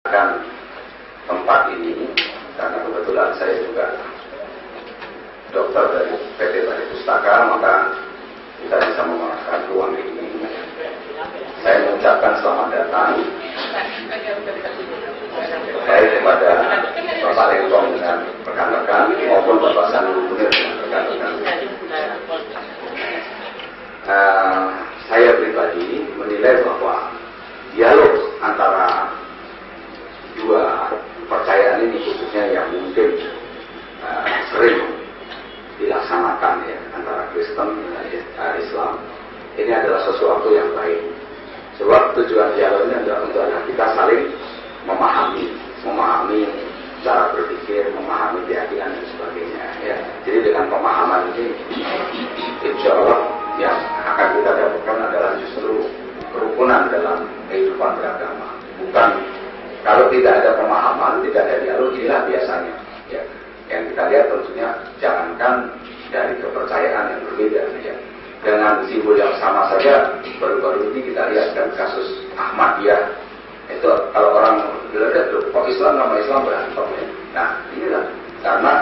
Kan tempat ini karena kebetulan saya juga dokter dari PT Bali Pustaka, maka kita bisa menggunakan ruang ini. Saya mengucapkan selamat datang baik kepada Bapak Rektor dengan rekan-rekan maupun Bapak Sandu Munir dengan rekan-rekan. Saya pribadi menilai bahwa dialog antara dua kepercayaan ini, khususnya yang mungkin sering dilaksanakan ya, antara Kristen dan Islam, ini adalah sesuatu yang baik. Sebab tujuan dialog ini adalah untuk kita saling memahami cara berpikir, memahami keyakinan dan sebagainya. Ya. Jadi dengan pemahaman ini, insya Allah yang akan kita dapatkan adalah justru kerukunan dalam kehidupan beragama. Bukan kalau tidak ada pemahaman, tidak ada dialog, inilah biasanya. Ya. Yang kita lihat tentunya jangankan dari kepercayaan yang berbeda. Ya. Dengan simbol yang sama saja, baru-baru ini kita lihat kan kasus Ahmadiyah. Itu kalau orang bilang, kok Islam nama Islam berantem ya. Nah inilah karena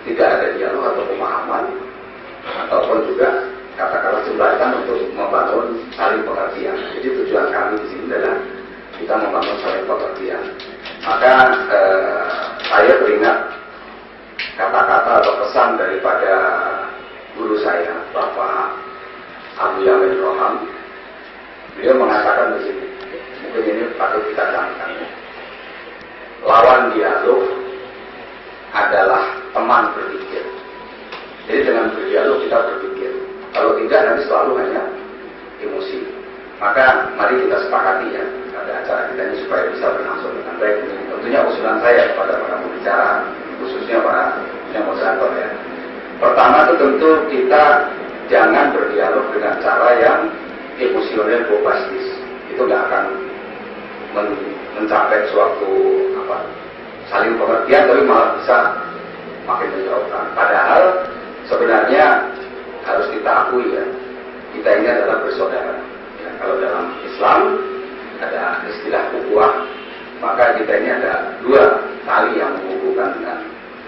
tidak ada dialog atau pemahaman, ataupun juga katakanlah jembatan untuk membangun saling pengertian. Jadi tujuan kami di sini adalah kita membangun saling pengertian. Maka saya teringat kata-kata atau pesan daripada guru saya, Bapak Abu Yamin Roham. Beliau mengatakan di sini, mungkin ini patut kita camkan. Lawan dialog adalah teman berpikir. Jadi dengan berdialog kita berpikir. Kalau tidak nanti selalu hanya emosi. Maka mari kita sepakati ya pada acara kita ini supaya bisa berlangsung dengan baik. Ini tentunya usulan saya kepada para pembicara, khususnya para yang moderator ya. Pertama itu tentu kita jangan berdialog dengan cara yang emosional bombastis. Itu nggak akan mencapai suatu saling pengertian, tapi malah bisa makin menjauhkan. Padahal sebenarnya harus kita akui ya, kita ini adalah bersaudara. Ya, kalau dalam Islam ada istilah ukhuwah, maka kita ini ada dua tali yang menghubungkan dengan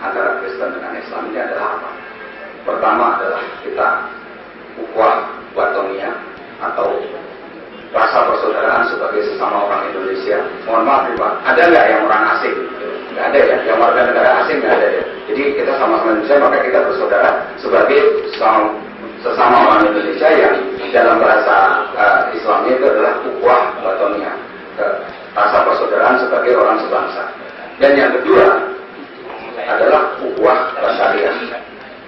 antara Kristen dengan Islam. Ini adalah apa? Pertama adalah kita ukhuwah watoniyah atau rasa persaudaraan sebagai sesama orang Indonesia. Mohon maaf Pak, ada nggak yang orang asing? Nggak ada ya, yang warga negara asing nggak ada ya. Jadi kita sama-sama Indonesia, maka kita bersaudara sebagai sesama orang Indonesia yang dalam bahasa Islamnya itu adalah ukhuwah watoniyah, rasa persaudaraan sebagai orang sebangsa. Dan yang kedua adalah ukhuwah basariyah.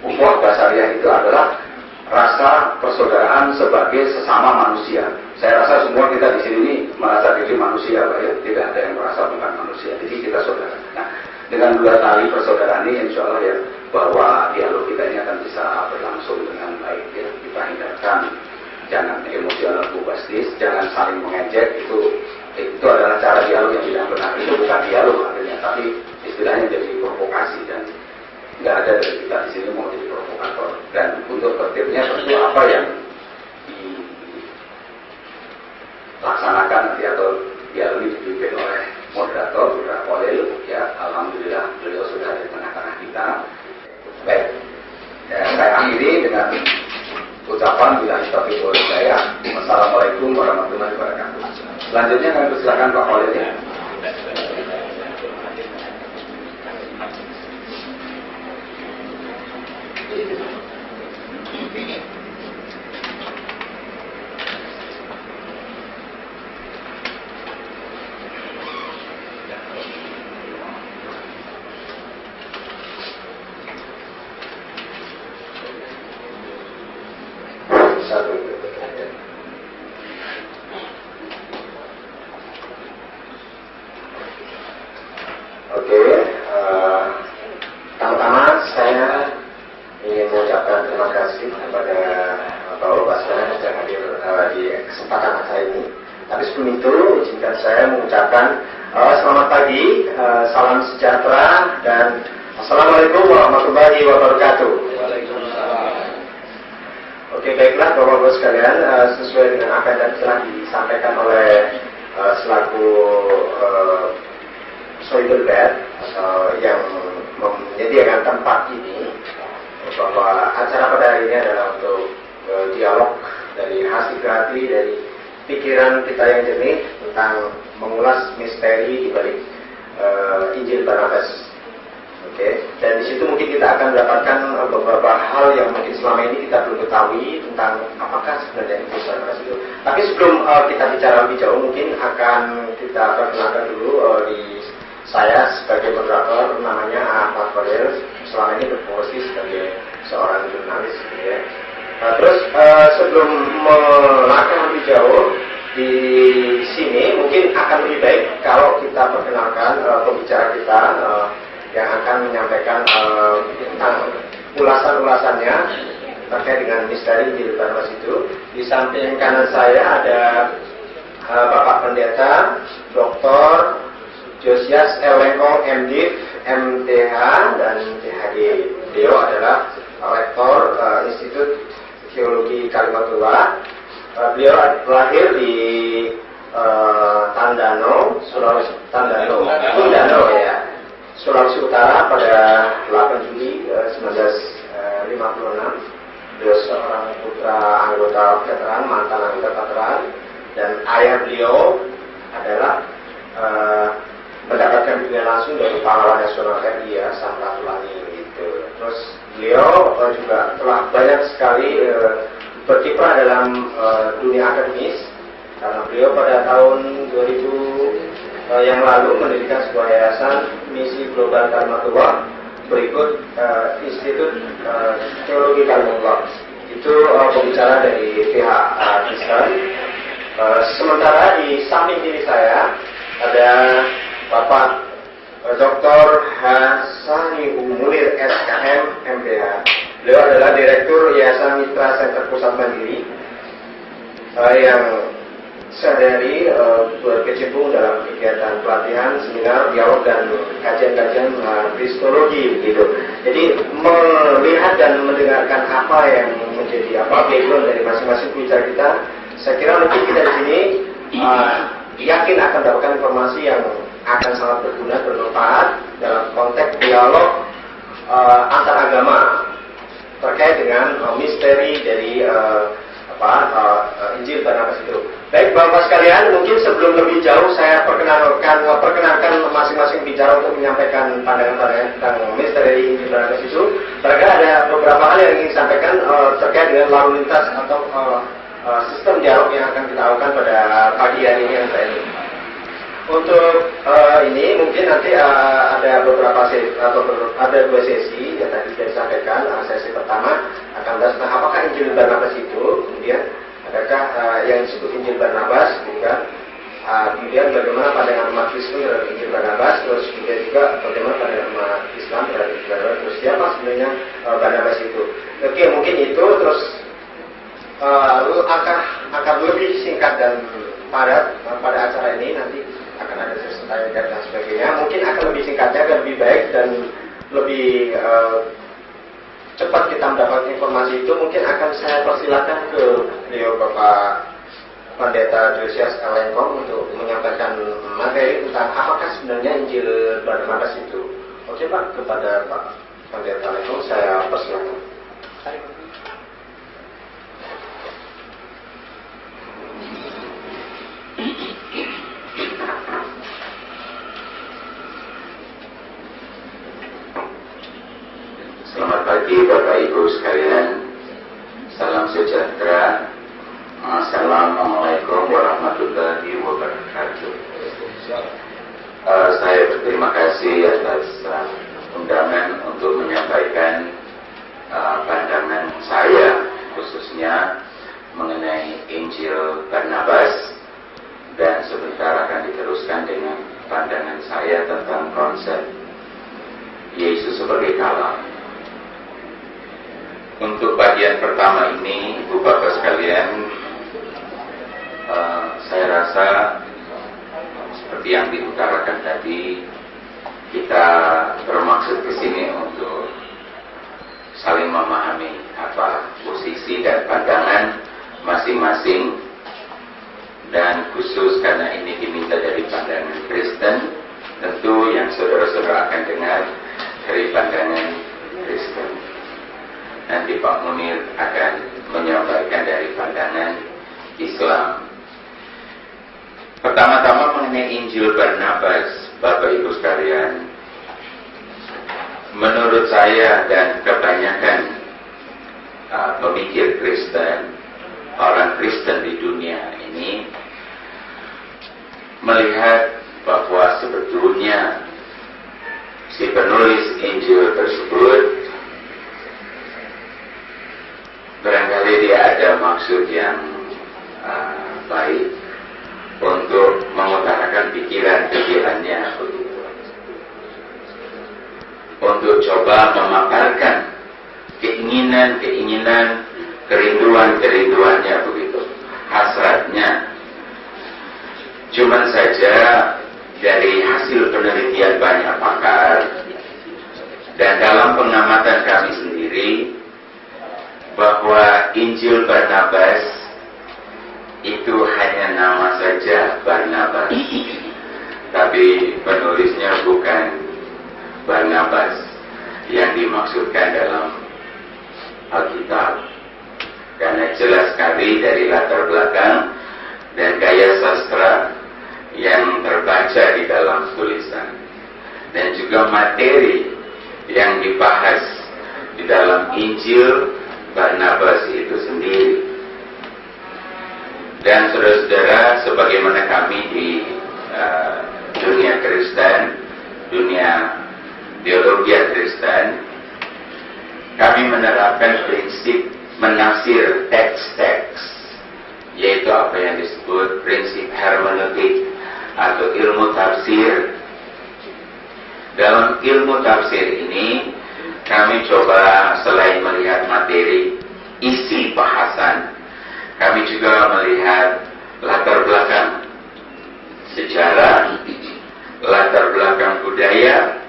Ukhuwah basariyah itu adalah rasa persaudaraan sebagai sesama manusia. Saya rasa semua kita di sini merasa diri manusia, Pak ya. Tidak ada yang merasa bukan manusia. Jadi kita saudara. Nah, dengan dua tali persaudaraan ini, insya Allah ya, bahwa dialog kita ini akan bisa berlangsung dengan baik ya. Kita hindarkan jangan emosional bombastis, jangan saling mengejek. Itu adalah cara dialog yang tidak benar. Itu bukan dialog akhirnya, tapi istilahnya jadi provokasi dan nggak ada dari kita di sini mau jadi provokator. Dan untuk tertibnya tentu apa yang dilaksanakan nanti atau dialog ini dipimpin oleh moderator Budha Khalil ya. Alhamdulillah beliau sudah di tengah-tengah kita. Baik, saya akhiri dengan ucapan bila taufiq wal hidayah. Wassalamualaikum warahmatullahi wabarakatuh. Selanjutnya kami persilakan Pak Khalil ya. Pertama saya ingin mengucapkan terima kasih kepada Bapak Sekalian yang hadir di kesempatan saya ini. Tapi sebelum itu, izinkan saya mengucapkan selamat pagi, salam sejahtera, dan Assalamualaikum warahmatullahi wabarakatuh. Oke, baiklah Bapak-Bapak sekalian, sesuai dengan apa yang telah disampaikan oleh selaku Soidelberg yang menyediakan tempat ini, bahwa acara pada hari ini adalah untuk dialog dari hasil hati dari pikiran kita yang jernih tentang mengulas misteri di balik Injil Barnabas. Oke, dan di situ mungkin kita akan mendapatkan beberapa hal yang mungkin selama ini kita belum ketahui tentang apakah sebenarnya Injil Barnabas itu. Tapi sebelum kita bicara lebih jauh, mungkin akan kita perkenalkan dulu di saya sebagai moderator, namanya Ahmad Fadil, selama ini berfungsi sebagai seorang jurnalis, gitu ya. Terus sebelum melangkah lebih jauh di sini, mungkin akan lebih baik kalau kita perkenalkan pembicara kita yang akan menyampaikan tentang ulasan-ulasannya terkait dengan misteri Injil Barnabas itu. Di samping kanan saya ada Bapak Pendeta Dr. Josias L. Lengkong, MDiv, MTH, dan PhD. Beliau adalah Rektor Institut Teologi Kalimantan. Beliau lahir di Tandano, Tundano ya, Sulawesi Utara pada 8 Juli 1956. Beliau seorang putra anggota veteran, mantan anggota veteran, dan ayah beliau adalah mendapatkan dukungan langsung dari pahlawan nasional RI ya, Samratulani gitu. Terus beliau juga telah banyak sekali berkiprah dalam dunia akademis, karena beliau pada tahun 2000 yang lalu mendirikan sebuah yayasan Misi Global Kalimantan, berikut Institut Teologi Kalimantan. Itu pembicara dari pihak Kristen. Sementara di samping kiri saya ada Bapak Dr. Hasani Munir SKM MPH. Beliau adalah Direktur Yayasan Mitra Center Pusat Mandiri yang sehari-hari berkecimpung dalam kegiatan pelatihan, seminar, dialog, dan kajian-kajian kristologi gitu. Jadi melihat dan mendengarkan apa yang menjadi background dari masing-masing pembicara kita, saya kira mungkin kita di sini yakin akan mendapatkan informasi yang akan sangat berguna, bermanfaat dalam konteks dialog antar agama terkait dengan misteri dari Injil Barnabas itu. Baik Bapak sekalian, mungkin sebelum lebih jauh saya perkenalkan masing-masing bicara untuk menyampaikan pandangan-pandangan tentang misteri Injil Barnabas itu. Barangkali ada beberapa hal yang ingin disampaikan terkait dengan lalu lintas atau sistem dialog yang akan kita lakukan pada pagi hari ini yang saya ini. Untuk ini mungkin nanti ada beberapa sesi, ada 2 sesi yang tadi sudah disampaikan. Sesi pertama akan bahas tentang apakah Injil Barnabas itu, kemudian adakah yang disebut Injil Barnabas, gitu kan? Kemudian bagaimana pandangan umat Kristen terhadap Injil Barnabas, terus kemudian juga bagaimana pandangan umat Islam terhadap Injil Barnabas, terus siapa sebenarnya Barnabas itu. Oke, mungkin itu terus akan lebih singkat dan padat pada acara ini. Nanti akan ada sesi tanya jawab dan sebagainya. Mungkin akan lebih singkatnya dan lebih baik dan lebih cepat kita mendapatkan informasi itu. Mungkin akan saya persilakan ke beliau Bapak Pendeta Josias L. Lengkong untuk menyampaikan materi tentang apakah sebenarnya Injil Barnabas itu. Oke Pak, kepada Pak Pendeta Lengkong saya persilakan. Selamat pagi Bapak Ibu sekalian. Salam sejahtera. Assalamualaikum warahmatullahi wabarakatuh. Saya berterima kasih atas undangan untuk menyampaikan pandangan saya khususnya mengenai Injil Barnabas, dan sebentar akan diteruskan dengan pandangan saya tentang konsep Yesus sebagai kalam. Untuk bagian pertama ini, Ibu Bapak sekalian, saya rasa seperti yang diutarakan tadi, kita bermaksud ke sini untuk saling memahami apa posisi dan pandangan masing-masing, dan khusus karena ini diminta dari pandangan Kristen, tentu yang saudara-saudara akan dengar dari pandangan Kristen. Nanti Pak Munir akan menyampaikan dari pandangan Islam. Pertama-tama mengenai Injil Barnabas, Bapak Ibu sekalian, menurut saya dan kebanyakan pemikir Kristen, orang Kristen di dunia ini melihat bahwa sebetulnya si penulis Injil tersebut barangkali dia ada maksud yang baik untuk mengutarakan pikiran-pikirannya, untuk coba memaparkan keinginan-keinginan, kerinduan-kerinduannya begitu, hasratnya. Cuman saja dari hasil penelitian banyak pakar dan dalam pengamatan kami sendiri bahwa Injil Barnabas itu hanya nama saja, Barnabas, tapi penulisnya bukan Barnabas yang dimaksudkan dalam Alkitab, karena jelas sekali dari latar belakang dan gaya sastra yang terbaca di dalam tulisan dan juga materi yang dibahas di dalam Injil Barnabas itu sendiri. Dan saudara-saudara, sebagaimana kami di dunia Kristen, dunia teologi Kristen, kami menerapkan prinsip menafsir teks-teks, yaitu apa yang disebut prinsip hermeneutik atau ilmu tafsir. Dalam ilmu tafsir ini kami coba selain melihat materi, isi bahasan, kami juga melihat latar belakang sejarah, latar belakang budaya,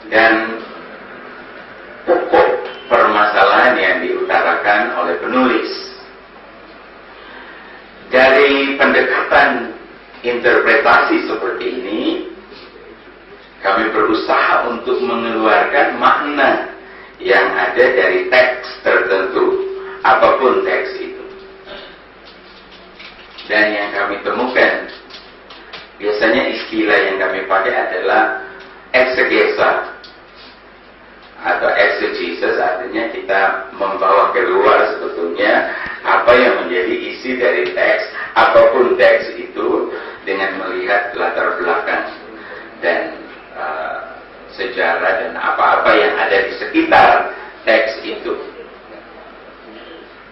dan pokok permasalahan yang diutarakan oleh penulis. Dari pendekatan interpretasi seperti ini, kami berusaha untuk mengeluarkan makna yang ada dari teks tertentu, apapun teks itu. Dan yang kami temukan, biasanya istilah yang kami pakai adalah eksegesa atau exegesis, artinya kita membawa keluar sebetulnya apa yang menjadi isi dari teks, apapun teks itu, dengan melihat latar belakang dan sejarah dan apa-apa yang ada di sekitar teks itu.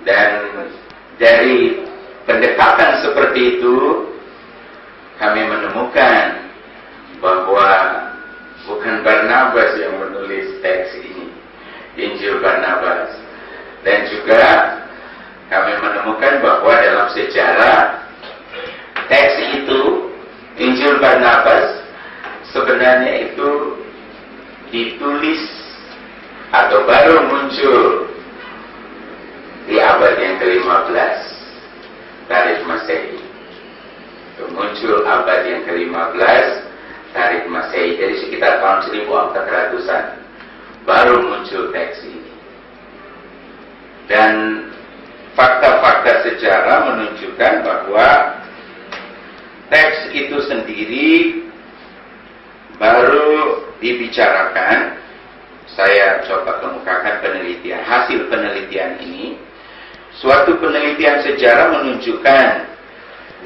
Dan dari pendekatan seperti itu, kami menemukan bahwa bukan Barnabas yang menulis teks ini, Injil Barnabas. Dan juga kami menemukan bahwa dalam sejarah teks itu, Injil Barnabas, sebenarnya itu ditulis atau baru muncul di abad yang ke-15 tarikh Masehi. Itu muncul abad yang ke-15 tarikh Masehi, jadi sekitar tahun 1400-an baru muncul teks ini. Dan fakta-fakta sejarah menunjukkan bahwa teks itu sendiri baru dibicarakan. Saya coba kemukakan penelitian, hasil penelitian ini. Suatu penelitian sejarah menunjukkan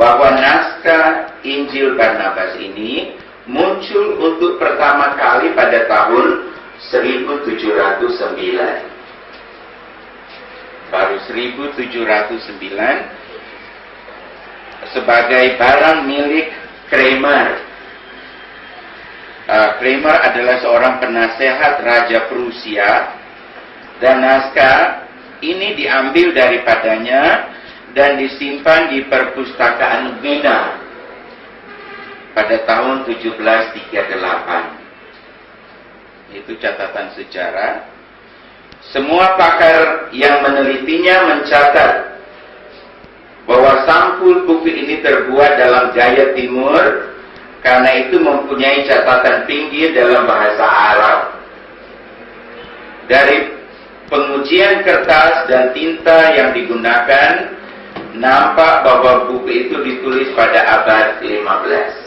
bahwa naskah Injil Barnabas ini muncul untuk pertama kali pada tahun 1709. Baru 1709 sebagai barang milik Kramer. Kramer adalah seorang penasehat Raja Prusia, dan naskah ini diambil daripadanya dan disimpan di perpustakaan Wina pada tahun 1738. Itu catatan sejarah. Semua pakar yang menelitinya mencatat bahwa sampul buku ini terbuat dalam gaya timur karena itu mempunyai catatan pinggir dalam bahasa Arab. Dari pengujian kertas dan tinta yang digunakan, nampak bahwa buku itu ditulis pada abad 15.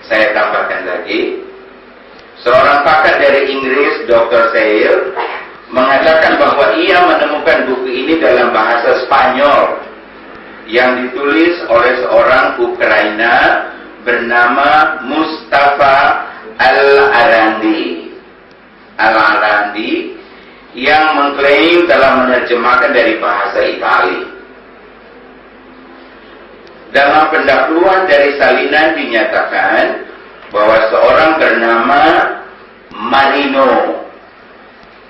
Saya tambahkan lagi, seorang pakar dari Inggris, Dr. Seyle, mengatakan bahwa ia menemukan buku ini dalam bahasa Spanyol yang ditulis oleh seorang Ukraina bernama Mustafa Al-Arandi. Al-Arandi yang mengklaim telah menerjemahkan dari bahasa Itali. Dalam pendahuluan dari salinan dinyatakan bahwa seorang bernama Marino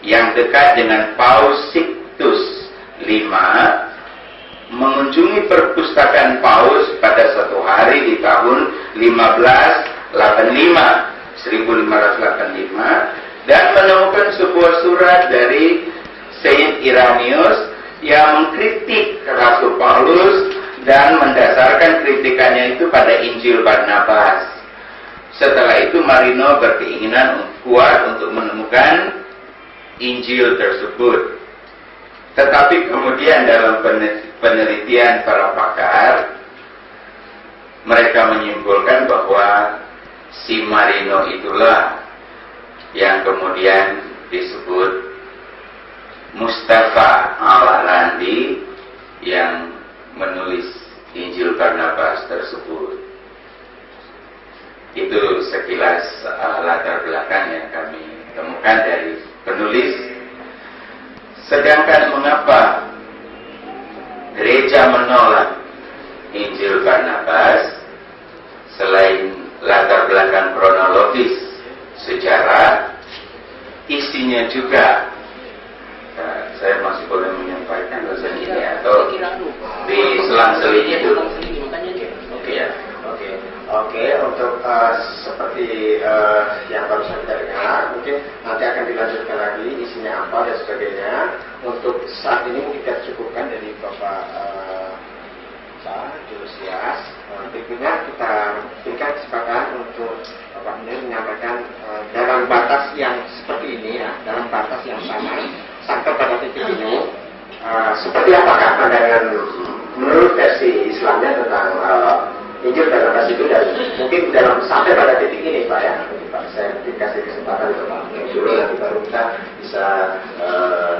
yang dekat dengan Paus Sixtus V mengunjungi perpustakaan Paus pada satu hari di tahun 1585 dan menemukan sebuah surat dari Saint Irenaeus yang mengkritik Rasul Paulus dan mendasarkan kritikannya itu pada Injil Barnabas. Setelah itu Marino berkeinginan kuat untuk menemukan Injil tersebut. Tetapi kemudian dalam penelitian para pakar, mereka menyimpulkan bahwa si Marino itulah yang kemudian disebut Mustafa Al-Arandi yang menulis Injil Barnabas tersebut. Itu sekilas latar belakang yang kami temukan dari penulis. Sedangkan mengapa gereja menolak Injil Barnabas selain latar belakang kronologis sejarah, isinya juga saya masih boleh menyampaikan dosen ini atau di selang-seling itu. Oke, untuk seperti yang baru saya dengar, mungkin nanti akan dilanjutkan lagi isinya apa dan sebagainya. Untuk saat ini mungkin kita cukupkan dari Bapak Julius. Berikutnya kita berikan kesempatan untuk Bapak ini menyampaikan dalam batas yang seperti ini ya, dalam batas yang sama sampai pada titik ini. Seperti apakah pandangan menurut versi Islamnya tentang Injil Barnabas itu, dan mungkin dalam sampai pada titik ini Pak ya. Pak, saya dikasih kesempatan untuk Pak dulu, nanti baru kita bisa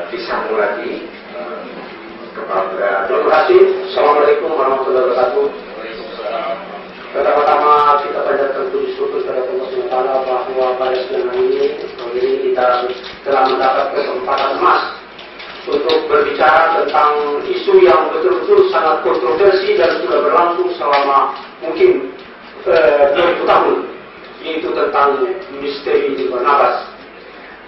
disambung lagi kepada. Terima kasih. Assalamualaikum warahmatullahi wabarakatuh. Pertama-tama kita panjatkan puji syukur kepada Allah SWT bahwa pada siang ini kita telah mendapat kesempatan emas untuk berbicara tentang isu yang betul-betul sangat kontroversi dan sudah berlangsung selama mungkin 2000 tahun, yaitu tentang misteri Injil Barnabas.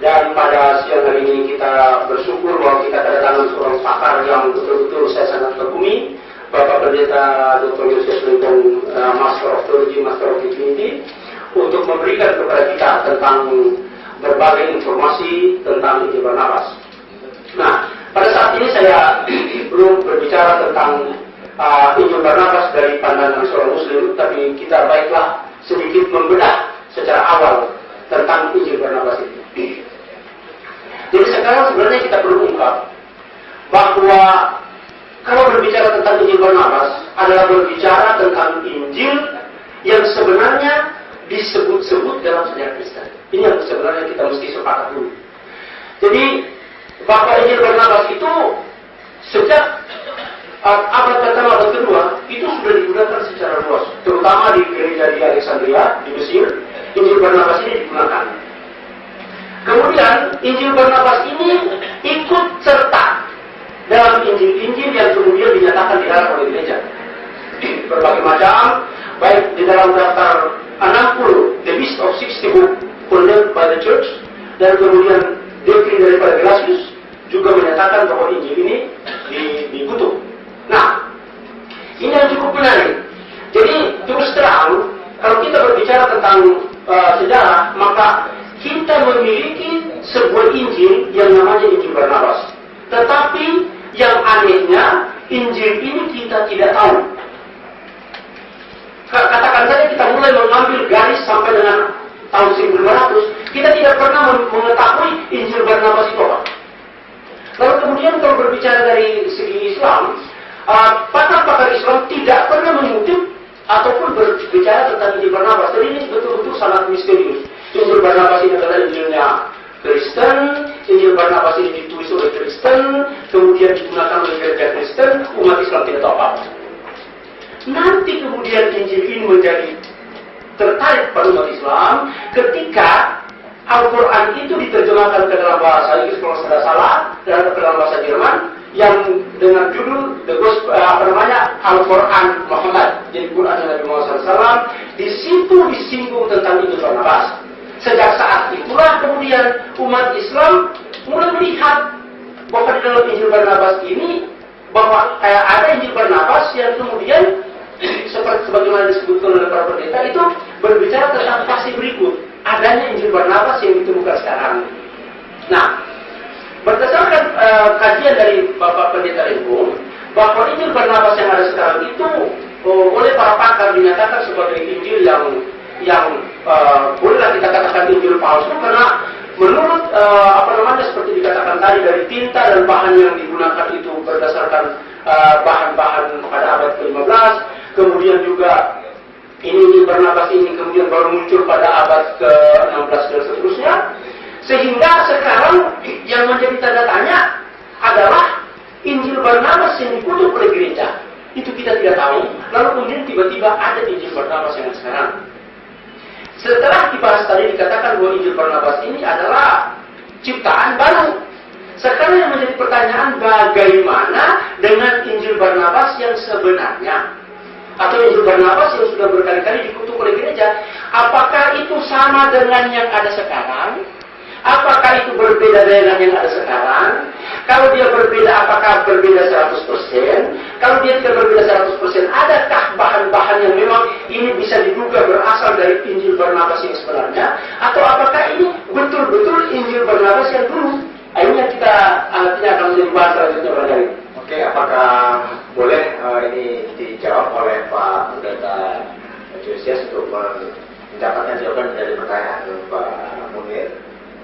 Dan pada siang hari ini kita bersyukur bahwa kita kedatangan seorang pakar yang betul-betul saya sangat kagumi, Bapak Pendeta Dr. Yosef Lincoln, Master of Theology, Master of Divinity, untuk memberikan kepada kita tentang berbagai informasi tentang Injil Barnabas. Nah, pada saat ini saya belum berbicara tentang Injil Barnabas dari pandangan seorang Muslim, tapi kita baiklah sedikit membedah secara awal tentang Injil Barnabas itu. Jadi sekarang sebenarnya kita perlu ungkap bahwa kalau berbicara tentang Injil Barnabas adalah berbicara tentang Injil yang sebenarnya disebut-sebut dalam sejarah Kristen. Ini yang sebenarnya kita mesti sepakat dulu. Jadi bahwa Injil Barnabas itu sejak abad pertama dan kedua itu sudah digunakan secara luas, terutama di gereja di Alexandria di Mesir. Injil Barnabas ini digunakan. Kemudian Injil Barnabas ini ikut serta dalam Injil-Injil yang kemudian dinyatakan di dalam oleh gereja. Berbagai macam, baik di dalam daftar 60, the list of 60 book condemned by the church, dan kemudian doktrin daripada Gelasius juga menyatakan bahwa Injil ini dikutuk. Nah, ini yang cukup menarik. Jadi terus terang, kalau kita berbicara tentang sejarah, maka kita memiliki sebuah Injil yang namanya Injil Barnabas. Tetapi yang anehnya, Injil ini kita tidak tahu. Katakan saja kita mulai mengambil garis sampai dengan tahun 1500, kita tidak pernah mengetahui Injil Barnabas itu apa. Lalu kemudian kalau berbicara dari segi Islam, pakar-pakar Islam tidak pernah mengutip ataupun berbicara tentang Injil Barnabas. Jadi ini betul-betul sangat misterius. Injil Barnabas ini adalah Injilnya Kristen, Injil Barnabas ini ditulis oleh Kristen, kemudian digunakan oleh gereja Kristen, umat Islam tidak tahu apa-apa. Nanti kemudian Injil ini menjadi tertarik pada umat Islam ketika Al-Quran itu diterjemahkan ke dalam bahasa Inggris kalau tidak salah, dan ke dalam bahasa Jerman yang dengan judul Al-Quran Muhammad, jadi Quran Nabi Muhammad SAW. Di situ disinggung tentang Injil Barnabas. Sejak saat itulah kemudian umat Islam mulai melihat bahwa di dalam Injil Barnabas ini bahwa ada Injil Barnabas yang kemudian seperti sebagaimana disebutkan oleh para pendeta itu berbicara tentang fase berikut adanya Injil Barnabas yang ditemukan sekarang. Nah, berdasarkan kajian dari Bapak Pendeta Lengkung, bahwa Injil Barnabas yang ada sekarang itu oleh para pakar dinyatakan sebagai Injil yang bolehlah kita katakan Injil palsu, karena menurut seperti dikatakan tadi, dari tinta dan bahan yang digunakan itu berdasarkan bahan-bahan pada abad ke-15, kemudian juga ini Barnabas ini kemudian baru muncul pada abad ke-16 dan seterusnya, sehingga sekarang yang menjadi tanda tanya adalah Injil Barnabas yang dikutip oleh gereja itu kita tidak tahu, lalu kemudian tiba-tiba ada Injil Barnabas yang sekarang. Setelah dibahas tadi dikatakan bahwa Injil Barnabas ini adalah ciptaan baru. Sekarang yang menjadi pertanyaan, bagaimana dengan Injil Barnabas yang sebenarnya? Atau Injil Barnabas yang sudah berkali-kali dikutuk oleh gereja, apakah itu sama dengan yang ada sekarang? Apakah itu berbeda dengan yang ada sekarang? Kalau dia berbeda, apakah berbeda 100%? Kalau dia tidak berbeda 100%, adakah bahan-bahan yang memang ini bisa diduga berasal dari Injil Barnabas yang sebenarnya? Atau apakah ini betul-betul Injil Barnabas yang dulu? Ini yang kita nantinya akan menjadi bahas selanjutnya barangkali. Oke, apakah boleh ini dijawab oleh Pak Pendeta Josias untuk mendapatkan jawaban dari pertanyaan Pak Munir?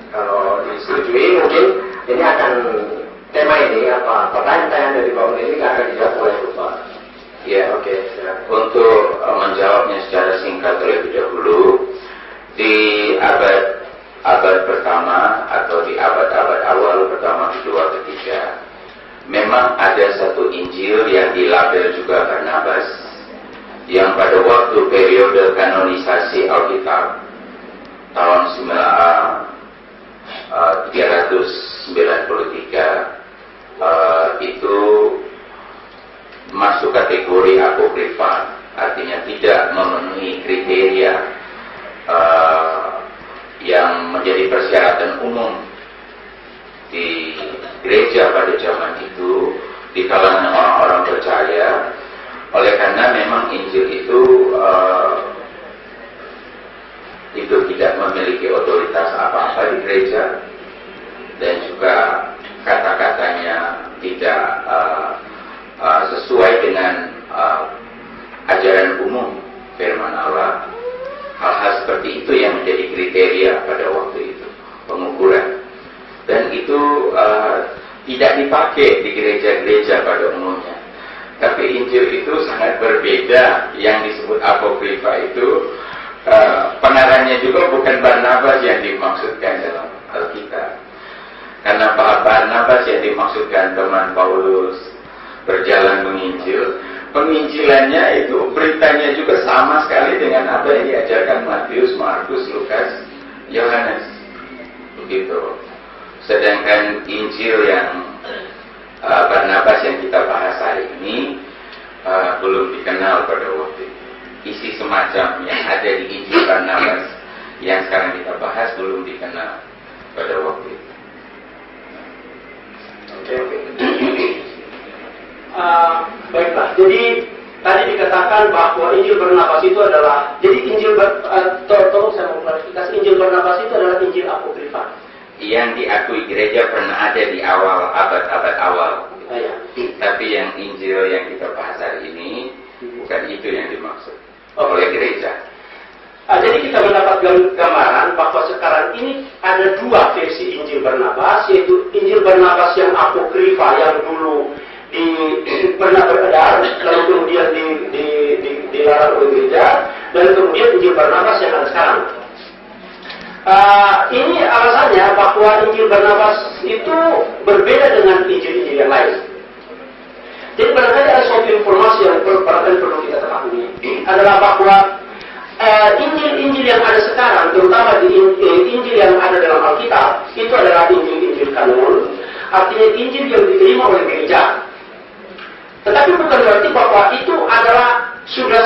Kalau disetujui mungkin ini akan tema ini pertanyaan dari Pak Munir ini akan dijawab oleh Pak. Ya, oke. Untuk menjawabnya secara singkat terlebih dahulu, di abad pertama atau di abad-abad awal pertama, kedua, ketiga, memang ada satu Injil yang dilabel juga Barnabas, yang pada waktu periode kanonisasi Alkitab tahun 393 itu masuk kategori apokrifa, artinya tidak memenuhi kriteria yang menjadi persyaratan umum di gereja pada zaman itu di kalangan orang-orang percaya. Oleh karena memang Injil itu tidak memiliki otoritas apa-apa di gereja, dan juga kata-katanya tidak sesuai dengan ajaran umum firman Allah. Hal-hal seperti itu yang menjadi kriteria pada waktu itu, pengukuran. Dan itu tidak dipakai di gereja-gereja pada umumnya. Tapi Injil itu sangat berbeda. Yang disebut apokrifa itu pengarangnya juga bukan Barnabas yang dimaksudkan dalam Alkitab. Karena Barnabas yang dimaksudkan teman Paulus berjalan menginjil, penginjilannya itu beritanya juga sama sekali dengan apa yang diajarkan Matius, Markus, Lukas, Yohanes. Begitu. Sedangkan Injil yang Barnabas yang kita bahas hari ini belum dikenal pada waktu itu. Isi semacam yang ada di Injil Barnabas yang sekarang kita bahas belum dikenal pada waktu itu. Baiklah, jadi tadi dikatakan bahwa Injil Barnabas itu adalah, jadi tolong saya mau klarifikasi, Injil Barnabas itu adalah Injil apokrifa yang diakui gereja pernah ada di awal abad-abad awal. Ya. Tapi yang Injil yang kita bahas hari ini bukan itu yang dimaksud oleh gereja. Jadi kita mendapat gambaran bahwa sekarang ini ada dua versi Injil Barnabas, yaitu Injil Barnabas yang apokrifa yang dulu pernah beredar, lalu kemudian dilarang oleh gereja, dan kemudian Injil Barnabas yang ada sekarang. Ini alasannya bahwa Injil Barnabas itu berbeda dengan Injil-Injil yang lain. Jadi barangkali ada suatu informasi yang perlu kita ketahui adalah bahwa Injil-Injil yang ada sekarang, terutama di Injil yang ada dalam Alkitab, itu adalah Injil-Injil kanon, artinya Injil yang diterima oleh gereja. Tetapi bukan berarti bahwa itu adalah sudah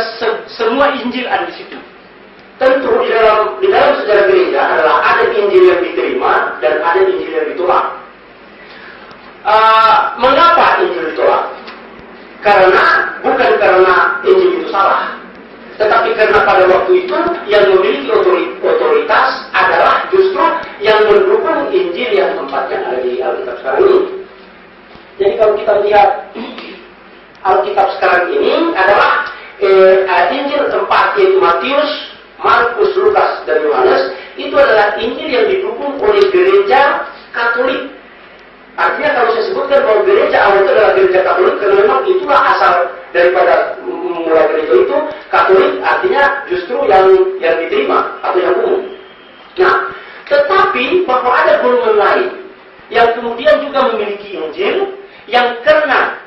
semua Injil ada di situ. Tentu di dalam sejarah gereja adalah ada Injil yang diterima dan ada Injil yang ditolak. Mengapa Injil ditolak? Bukan karena Injil itu salah, tetapi karena pada waktu itu yang memiliki otoritas adalah justru yang mendukung Injil yang tempatnya ada di Alkitab sekarang ini. Jadi kalau kita lihat Alkitab sekarang ini adalah Injil 4, yaitu Matius, Markus, Lukas, dan Yohanes. Itu adalah Injil yang didukung oleh gereja Katolik. Artinya kalau saya sebutkan bahwa gereja awal itu adalah gereja Katolik, karena memang itulah asal daripada mulai gereja itu Katolik, artinya justru yang diterima atau yang umum. Nah, tetapi bahwa ada golongan lain yang kemudian juga memiliki Injil, yang karena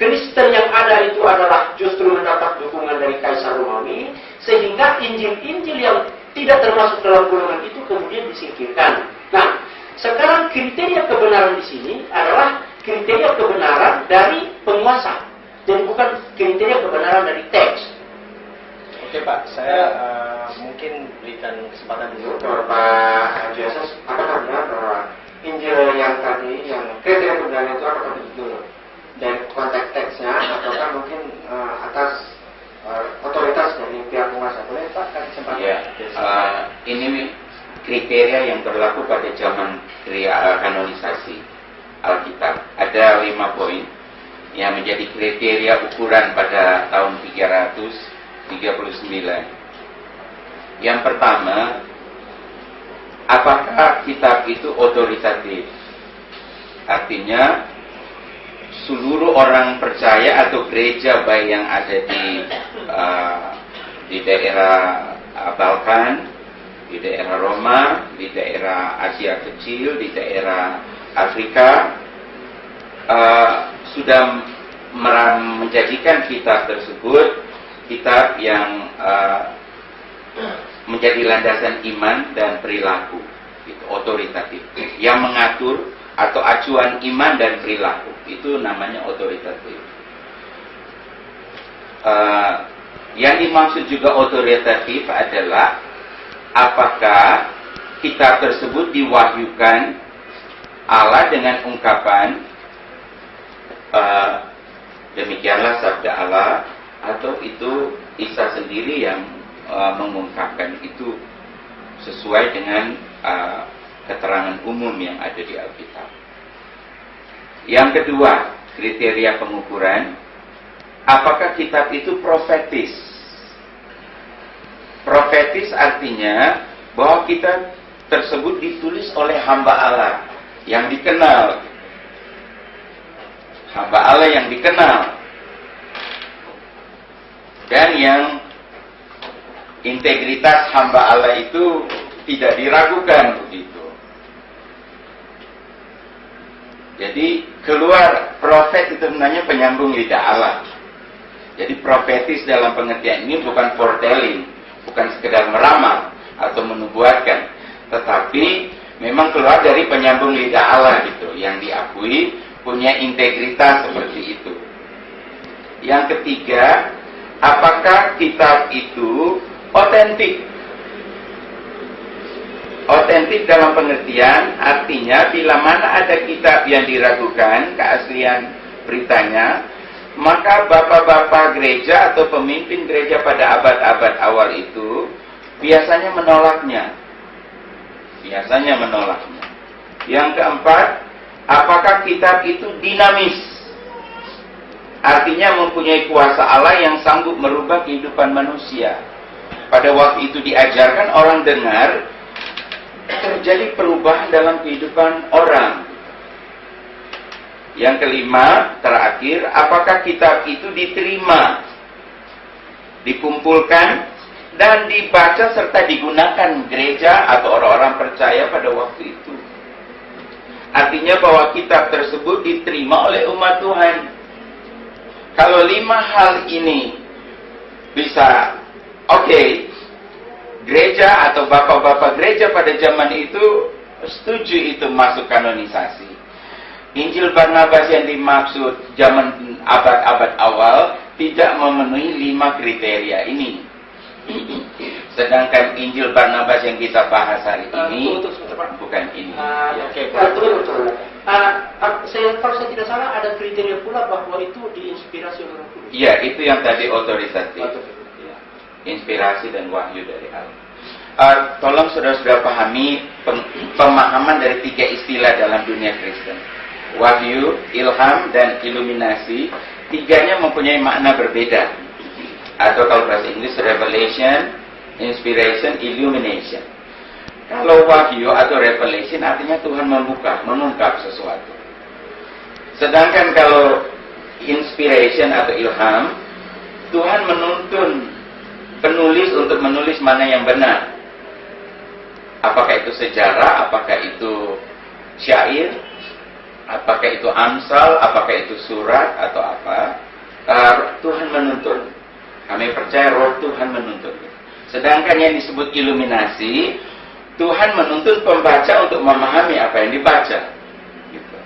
Kristen yang ada itu adalah justru mendapat dukungan dari Kaisar Romawi, sehingga Injil-Injil yang tidak termasuk dalam golongan itu kemudian disingkirkan. Nah, sekarang kriteria kebenaran di sini adalah kriteria kebenaran dari penguasa, jadi bukan kriteria kebenaran dari teks. Oke Pak, saya mungkin berikan kesempatan dulu kepada Pak Yesus. Apakah benar bahwa Injil yang tadi, yang kriteria kebenaran itu apakah begitu? Dan konteks teksnya, ataukah mungkin atas otoritas dari pihak penguasa? Boleh Pak kasih kesempatan? Ya, ini kriteria yang berlaku pada zaman kanonisasi Alkitab. Ada 5 poin yang menjadi kriteria ukuran pada tahun 339. Yang pertama, apakah kitab itu otoritatif? Artinya seluruh orang percaya atau gereja baik yang ada di daerah Balkan, di daerah Roma, di daerah Asia Kecil, di daerah Afrika, sudah menjadikan kitab tersebut kitab yang menjadi landasan iman dan perilaku, itu otoritatif, yang mengatur atau acuan iman dan perilaku, itu namanya otoritatif. Yang dimaksud juga otoritatif adalah apakah kitab tersebut diwahyukan Allah dengan ungkapan demikianlah sabda Allah, atau itu Isa sendiri yang mengungkapkan itu sesuai dengan keterangan umum yang ada di Alkitab. Yang kedua, kriteria pengukuran, apakah kitab itu profetis? Profetis artinya bahwa kitab tersebut ditulis oleh hamba Allah yang dikenal. Hamba Allah yang dikenal. Dan yang integritas hamba Allah itu tidak diragukan begitu. Jadi keluar profet itu sebenarnya penyambung lidah Allah. Jadi profetis dalam pengertian ini bukan foretelling, bukan sekedar meramal atau menubuatkan, tetapi memang keluar dari penyambung lidah Allah gitu, yang diakui punya integritas seperti itu. Yang ketiga, apakah kitab itu otentik? Otentik dalam pengertian artinya bila mana ada kitab yang diragukan keaslian beritanya, maka bapak-bapak gereja atau pemimpin gereja pada abad-abad awal itu biasanya menolaknya. Yang keempat, apakah kitab itu dinamis? artinya mempunyai kuasa Allah yang sanggup merubah kehidupan manusia. Pada waktu itu diajarkan, orang dengar, terjadi perubahan dalam kehidupan orang. Yang kelima, terakhir, apakah kitab itu diterima, dikumpulkan, dan dibaca serta digunakan gereja atau orang-orang percaya pada waktu itu. Artinya bahwa kitab tersebut diterima oleh umat Tuhan. Kalau 5 hal ini bisa, gereja atau bapak-bapak gereja pada zaman itu setuju itu masuk kanonisasi. Injil Barnabas yang dimaksud zaman abad-abad awal tidak memenuhi 5 kriteria ini. Sedangkan Injil Barnabas yang kita bahas hari ini bukan ini. Kalau saya tidak salah ada kriteria pula bahwa itu diinspirasi oleh Roh Kudus. Iya, itu yang tadi otoritatif. Inspirasi dan wahyu dari Allah. Tolong saudara-saudara pahami pemahaman dari 3 istilah dalam dunia Kristen. Wahyu, ilham, dan iluminasi. 3-nya mempunyai makna berbeda. Atau kalau bahasa Inggris, revelation, inspiration, illumination. Kalau wahyu atau revelation artinya Tuhan mengungkap sesuatu. Sedangkan kalau inspiration atau ilham, Tuhan menuntun penulis untuk menulis mana yang benar. Apakah itu sejarah, apakah itu syair, apakah itu amsal, apakah itu surat atau apa. Tuhan menuntun. Kami percaya Roh Tuhan menuntun. Sedangkan yang disebut iluminasi, Tuhan menuntun pembaca untuk memahami apa yang dibaca. Gitu.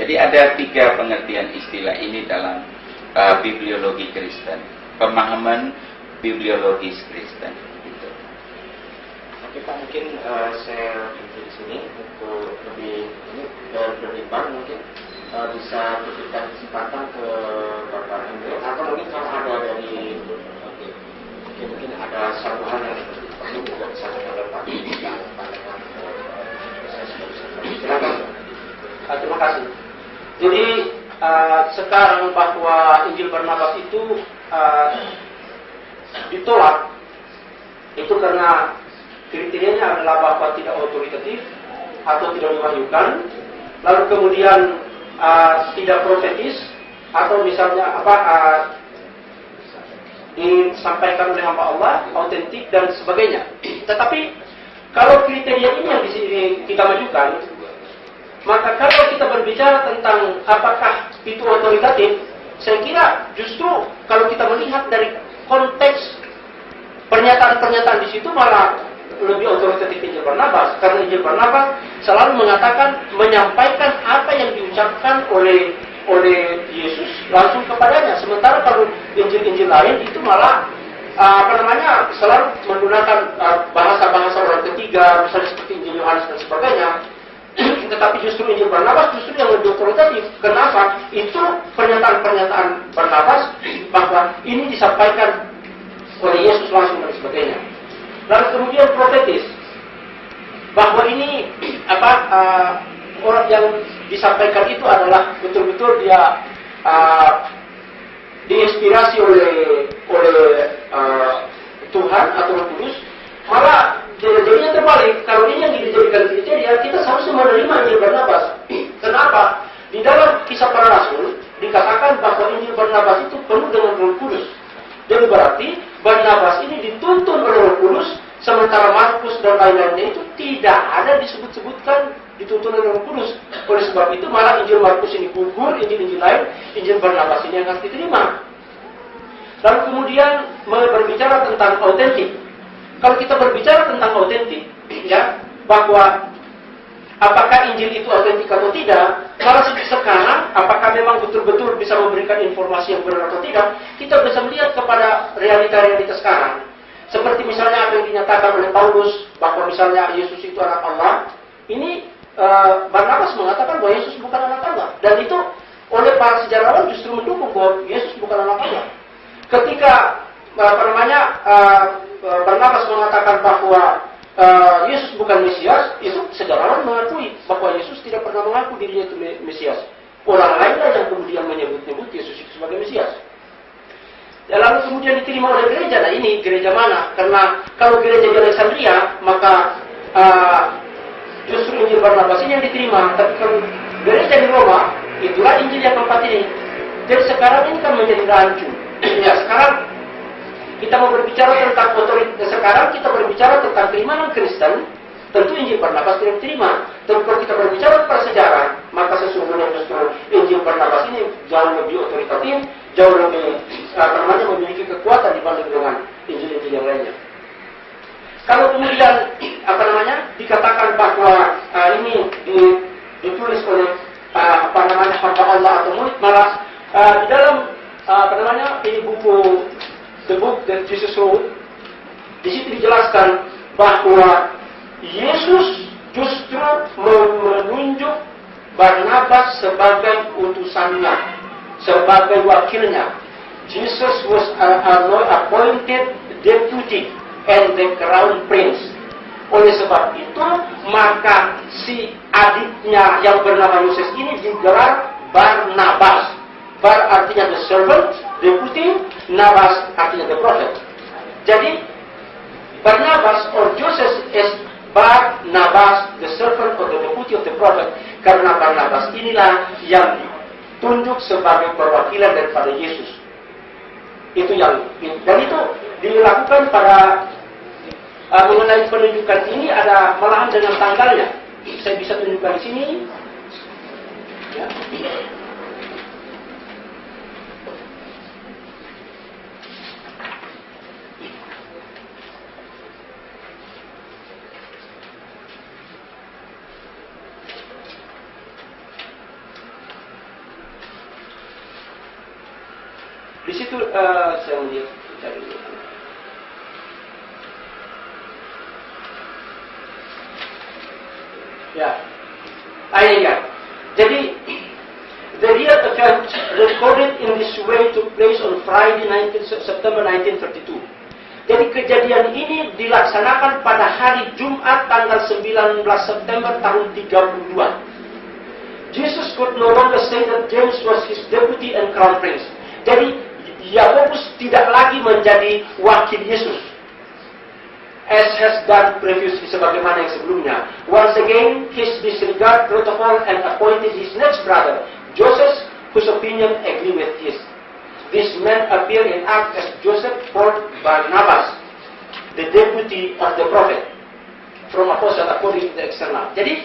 Jadi ada 3 pengertian istilah ini dalam bibliologi Kristen. Pemahaman bibliologis Kristen. Gitu. Oke Pak, mungkin saya berhenti di sini untuk lebih bang mungkin bisa berikan kesempatan ke Bapak Hendro, atau mungkin kalau ada dari mungkin ada satu hal yang perlu juga disampaikan oleh Pak pandangan saya sudah bisa. Silakan. Terima kasih. Jadi sekarang bahwa Injil Barnabas itu ditolak itu karena kriterianya adalah bahwa tidak otoritatif atau tidak diwahyukan, lalu kemudian tidak profetis, atau misalnya disampaikan oleh hamba Allah, autentik dan sebagainya. Tetapi kalau kriteria ini yang di sini kita majukan, maka kalau kita berbicara tentang apakah itu otoritatif, saya kira justru kalau kita melihat dari konteks pernyataan-pernyataan di situ malah lebih otoritatif Injil Barnabas, karena Injil Barnabas selalu mengatakan, menyampaikan apa yang diucapkan oleh Yesus langsung kepadanya. Sementara kalau Injil-Injil lain itu malah selalu menggunakan bahasa-bahasa orang ketiga, misalnya seperti Injil Yohanes dan sebagainya. Tetapi justru Injil Barnabas justru yang lebih otoritatif. Kenapa? Itu pernyataan-pernyataan Barnabas bahwa ini disampaikan oleh Yesus langsung dan sebagainya. Lalu kemudian profetis, bahwa ini orang yang disampaikan itu adalah betul-betul dia diinspirasi oleh Tuhan atau Roh Kudus. Malah jadinya terbalik. Kalau ini yang dijadikan kriteria, kita seharusnya menerima Injil Barnabas. Kenapa? Di dalam Kisah Para Rasul dikatakan bahwa Injil Barnabas itu penuh dengan Roh Kudus. Dan berarti Barnabas ini dituntun oleh Roh Kudus, sementara Markus dan lain-lainnya itu tidak ada disebut-sebutkan dituntun oleh Roh Kudus. Oleh sebab itu malah Injil Markus ini gugur, Injil-Injil lain, Injil Barnabas ini yang harus diterima. Lalu kemudian berbicara tentang autentik. Kalau kita berbicara tentang autentik, ya, bahwa apakah Injil itu autentik atau tidak, malah sekarang apakah memang betul-betul bisa memberikan informasi yang benar atau tidak, kita bisa melihat kepada realita-realita sekarang. Seperti misalnya apa yang dinyatakan oleh Paulus, bahwa misalnya Yesus itu anak Allah. Ini Barnabas mengatakan bahwa Yesus bukan anak Allah. Dan itu oleh para sejarawan justru mendukung bahwa Yesus bukan anak Allah. Ketika Barnabas mengatakan bahwa Yesus bukan Mesias, itu sejarawan mengakui bahwa Yesus tidak pernah mengaku dirinya itu Mesias. orang lainlah yang kemudian menyebut-nyebut Yesus itu sebagai Mesias. Dan lalu kemudian diterima oleh gereja. Nah ini gereja mana? Karena kalau gereja di Alexandria, maka justru Injil Barnabas ini yang diterima. Tapi kalau gereja di Roma, itulah Injil yang keempat ini. Jadi sekarang ini kan menjadi rancu. Ya sekarang kita mau berbicara tentang otoritas. Sekarang kita berbicara tentang keimanan Kristen. Tentu Injil Barnabas tidak diterima. Tapi kalau kita berbicara tentang sejarah, maka sesungguhnya justru Injil Barnabas ini jauh lebih otoritatif, jauh lebih memiliki kekuatan dibanding dengan Injil-Injil yang lainnya. Kalau kemudian dikatakan bahwa ini ditulis oleh hamba Allah atau murid, malah di dalam ini buku The Book That Jesus Wrote, di situ dijelaskan bahwa Yesus justru menunjuk Barnabas sebagai utusannya, sebagai wakilnya. Jesus was appointed deputy and the crown prince. Oleh sebab itu, maka si adiknya yang bernama Yoses ini digelar Barnabas. Bar artinya the servant, deputy, Nabas artinya the prophet. Jadi, Barnabas or Joseph is Barnabas, the servant or the deputy of the prophet. Karena Barnabas inilah yang ditunjuk sebagai perwakilan daripada Yesus. Itu yang, dan itu dilakukan pada mengenai penunjukan ini ada malahan dengan tanggalnya. Saya bisa tunjukkan di sini. Ya. Di situ saya melihat cari dulu. Ya, ini ya. Jadi, the real event recorded in this way took place on Friday, September 1932. Jadi kejadian ini dilaksanakan pada hari Jumat tanggal 19 September tahun 32. Jesus could no longer say that James was his deputy and crown prince. Jadi Yakobus tidak lagi menjadi wakil Yesus, as has done previously sebagaimana yang sebelumnya. Once again, his disregard protocol and appointed his next brother, Joseph, whose opinion agree with his. This man appear in Acts as Joseph called Barnabas, the deputy of the prophet, from apostle according to the external. Jadi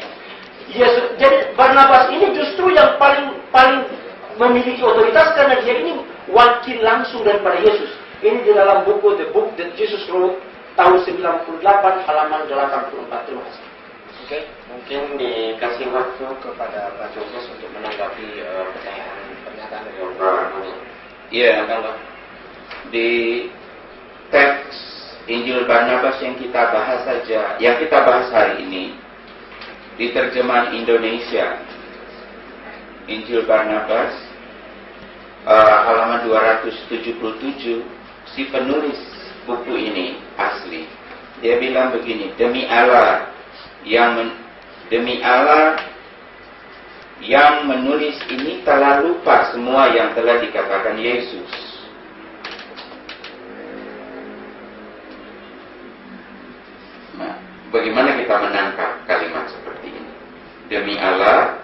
Barnabas ini justru yang paling memiliki otoritas karena dia ini wakil langsung daripada Yesus. Ini di dalam buku The Book That Jesus Wrote tahun 98 halaman 84. Terima kasih. Oke, mungkin dikasih waktu kepada Pak Jogos untuk menanggapi pernyataan dari Bapak ini. Iya, kalau di teks Injil Barnabas yang kita bahas hari ini di terjemahan Indonesia, Injil Barnabas halaman 277, si penulis buku ini asli, dia bilang begini, demi Allah yang menulis ini telah lupa semua yang telah dikatakan Yesus. Nah, bagaimana kita menangkap kalimat seperti ini? Demi Allah,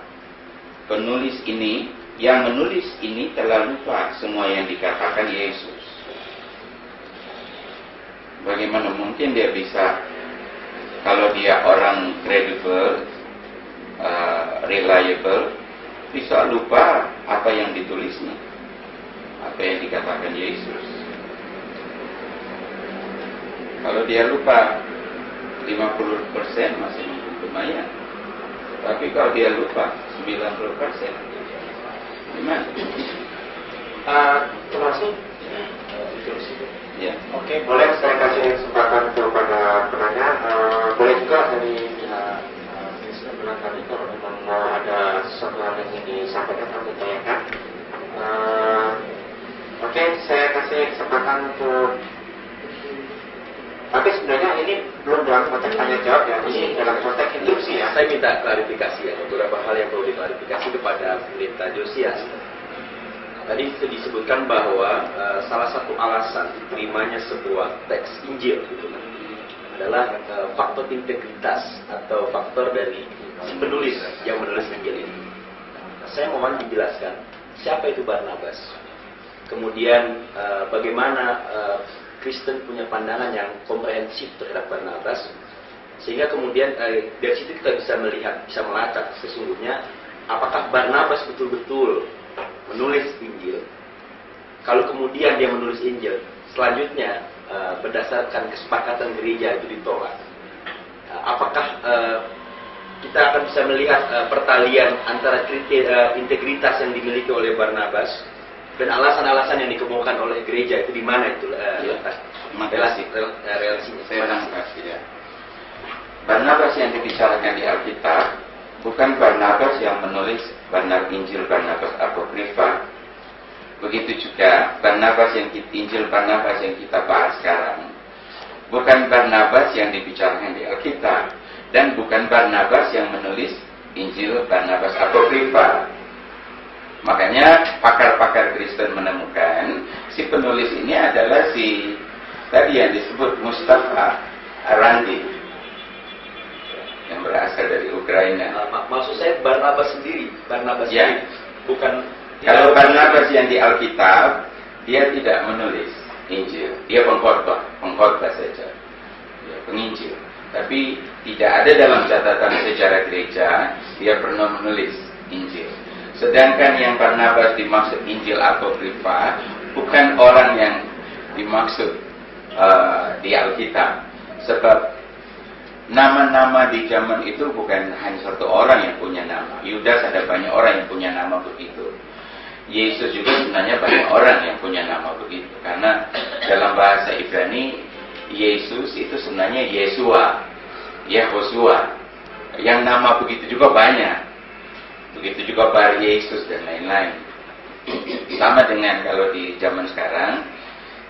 yang menulis ini telah lupa semua yang dikatakan Yesus. Bagaimana mungkin dia bisa, kalau dia orang credible, reliable, bisa lupa apa yang ditulisnya, apa yang dikatakan Yesus. Kalau dia lupa 50% masih lumayan, tapi kalau dia lupa 90%, gimana? Terima kasih. Ya. Oke, boleh saya kasih kesempatan kepada penanya. Boleh juga dari Kristen bilang tadi kalau memang ada sesuatu yang ingin disampaikan atau ditanyakan. Oke, saya kasih kesempatan untuk Tapi sebenarnya ini belum dalam konteks tanya jawab ya, ini dalam konteks instruksi ya. Saya minta klarifikasi ya, beberapa hal yang perlu diklarifikasi kepada Pendeta Josias. Tadi disebutkan bahwa salah satu alasan diterimanya sebuah teks Injil gitu, adalah faktor integritas atau faktor dari si penulis yang menulis Injil ini. Saya mohon dijelaskan siapa itu Barnabas. Kemudian bagaimana Kristen punya pandangan yang komprehensif terhadap Barnabas, sehingga kemudian dari situ kita bisa melihat, bisa melacak sesungguhnya apakah Barnabas betul-betul menulis Injil. Kalau kemudian dia menulis Injil, selanjutnya berdasarkan kesepakatan gereja itu ditolak, apakah kita akan bisa melihat pertalian antara integritas yang dimiliki oleh Barnabas dan alasan-alasan yang dikemukakan oleh gereja itu di mana itu relasinya? Saya tangkap ya. Barnabas yang dibicarakan di Alkitab bukan Barnabas yang menulis Injil Barnabas Apokrifa. Begitu juga Barnabas Injil Barnabas yang kita bahas sekarang bukan Barnabas yang dibicarakan di Alkitab, dan bukan Barnabas yang menulis Injil Barnabas Apokrifa. Makanya pakar-pakar Kristen menemukan si penulis ini adalah si tadi yang disebut Mustafa Arandi yang berasal dari Ukraina. Maksud saya Barnabas sendiri, Ya. Bukan. Kalau Barnabas yang di Alkitab, dia tidak menulis Injil, dia pengkhotbah saja, ya, penginjil. Tapi tidak ada dalam catatan sejarah gereja dia pernah menulis Injil. Sedangkan yang Barnabas dimaksud Injil Apokrifa bukan orang yang dimaksud di Alkitab. Sebab nama-nama di zaman itu bukan hanya satu orang yang punya nama. Yudas ada banyak orang yang punya nama begitu. Yesus juga sebenarnya banyak orang yang punya nama begitu. Karena dalam bahasa Ibrani, Yesus itu sebenarnya Yesua, Yehosua. Yang nama begitu juga banyak. Begitu juga Bar Yesus dan lain-lain. Sama dengan kalau di zaman sekarang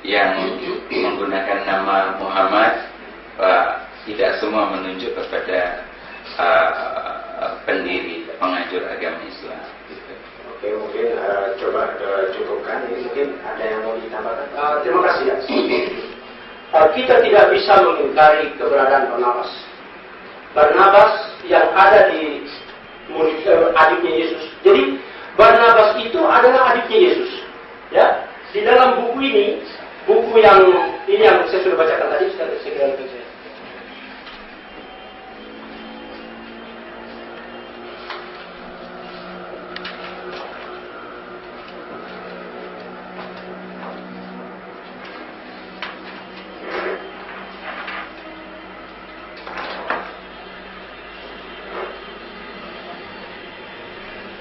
yang menggunakan nama Muhammad, tidak semua menunjuk kepada pendiri penganjur agama Islam. Gitu. Oke, mungkin coba cukupkan. Ini mungkin ada yang mau ditambahkan. Terima kasih ya. Kita tidak bisa mengingkari keberadaan Barnabas. Barnabas yang ada di adiknya Yesus. Jadi Barnabas itu adalah adiknya Yesus. Ya, di dalam buku ini, buku yang saya sudah bacakan tadi, saya kira itu saya.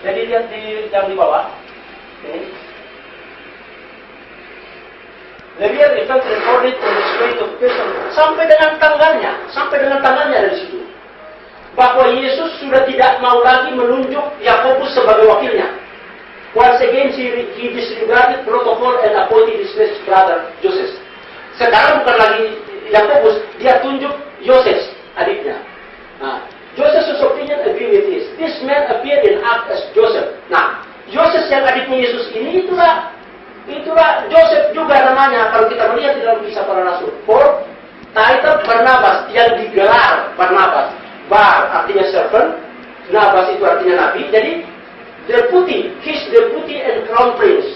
Jadi lihat yang di bawah ini. Leviathan event recorded on the straight of person sampai dengan tanggalnya dari situ. Bahwa Yesus sudah tidak mau lagi menunjuk Yakobus sebagai wakilnya. Once again he disregarded protocol and appointed his brother Joseph. Sekarang bukan lagi Yakobus, dia tunjuk Yoses, adiknya. Nah, Joseph's opinion agree with this. This man appeared in act as Joseph. Nah, Joseph yang adiknya Yesus ini itulah Joseph juga namanya kalau kita melihat di dalam Kisah Para Rasul. For title Barnabas yang digelar Barnabas. Bar artinya servant, Nabas itu artinya nabi. Jadi his deputy and crown prince.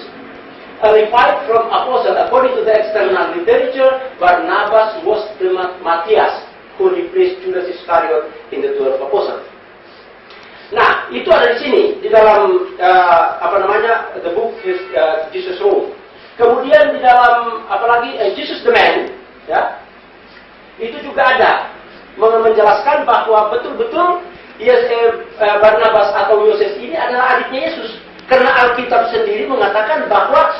A revived from apostle according to the external literature. Barnabas was the Matthias who replaced Judas Iscariot in the 12 apostles. Nah, itu ada di sini di dalam the book Jesus wrote. Kemudian di dalam Jesus the Man, ya, itu juga ada menjelaskan bahwa betul-betul Barnabas atau Yoses ini adalah adiknya Yesus. Karena Alkitab sendiri mengatakan bahwa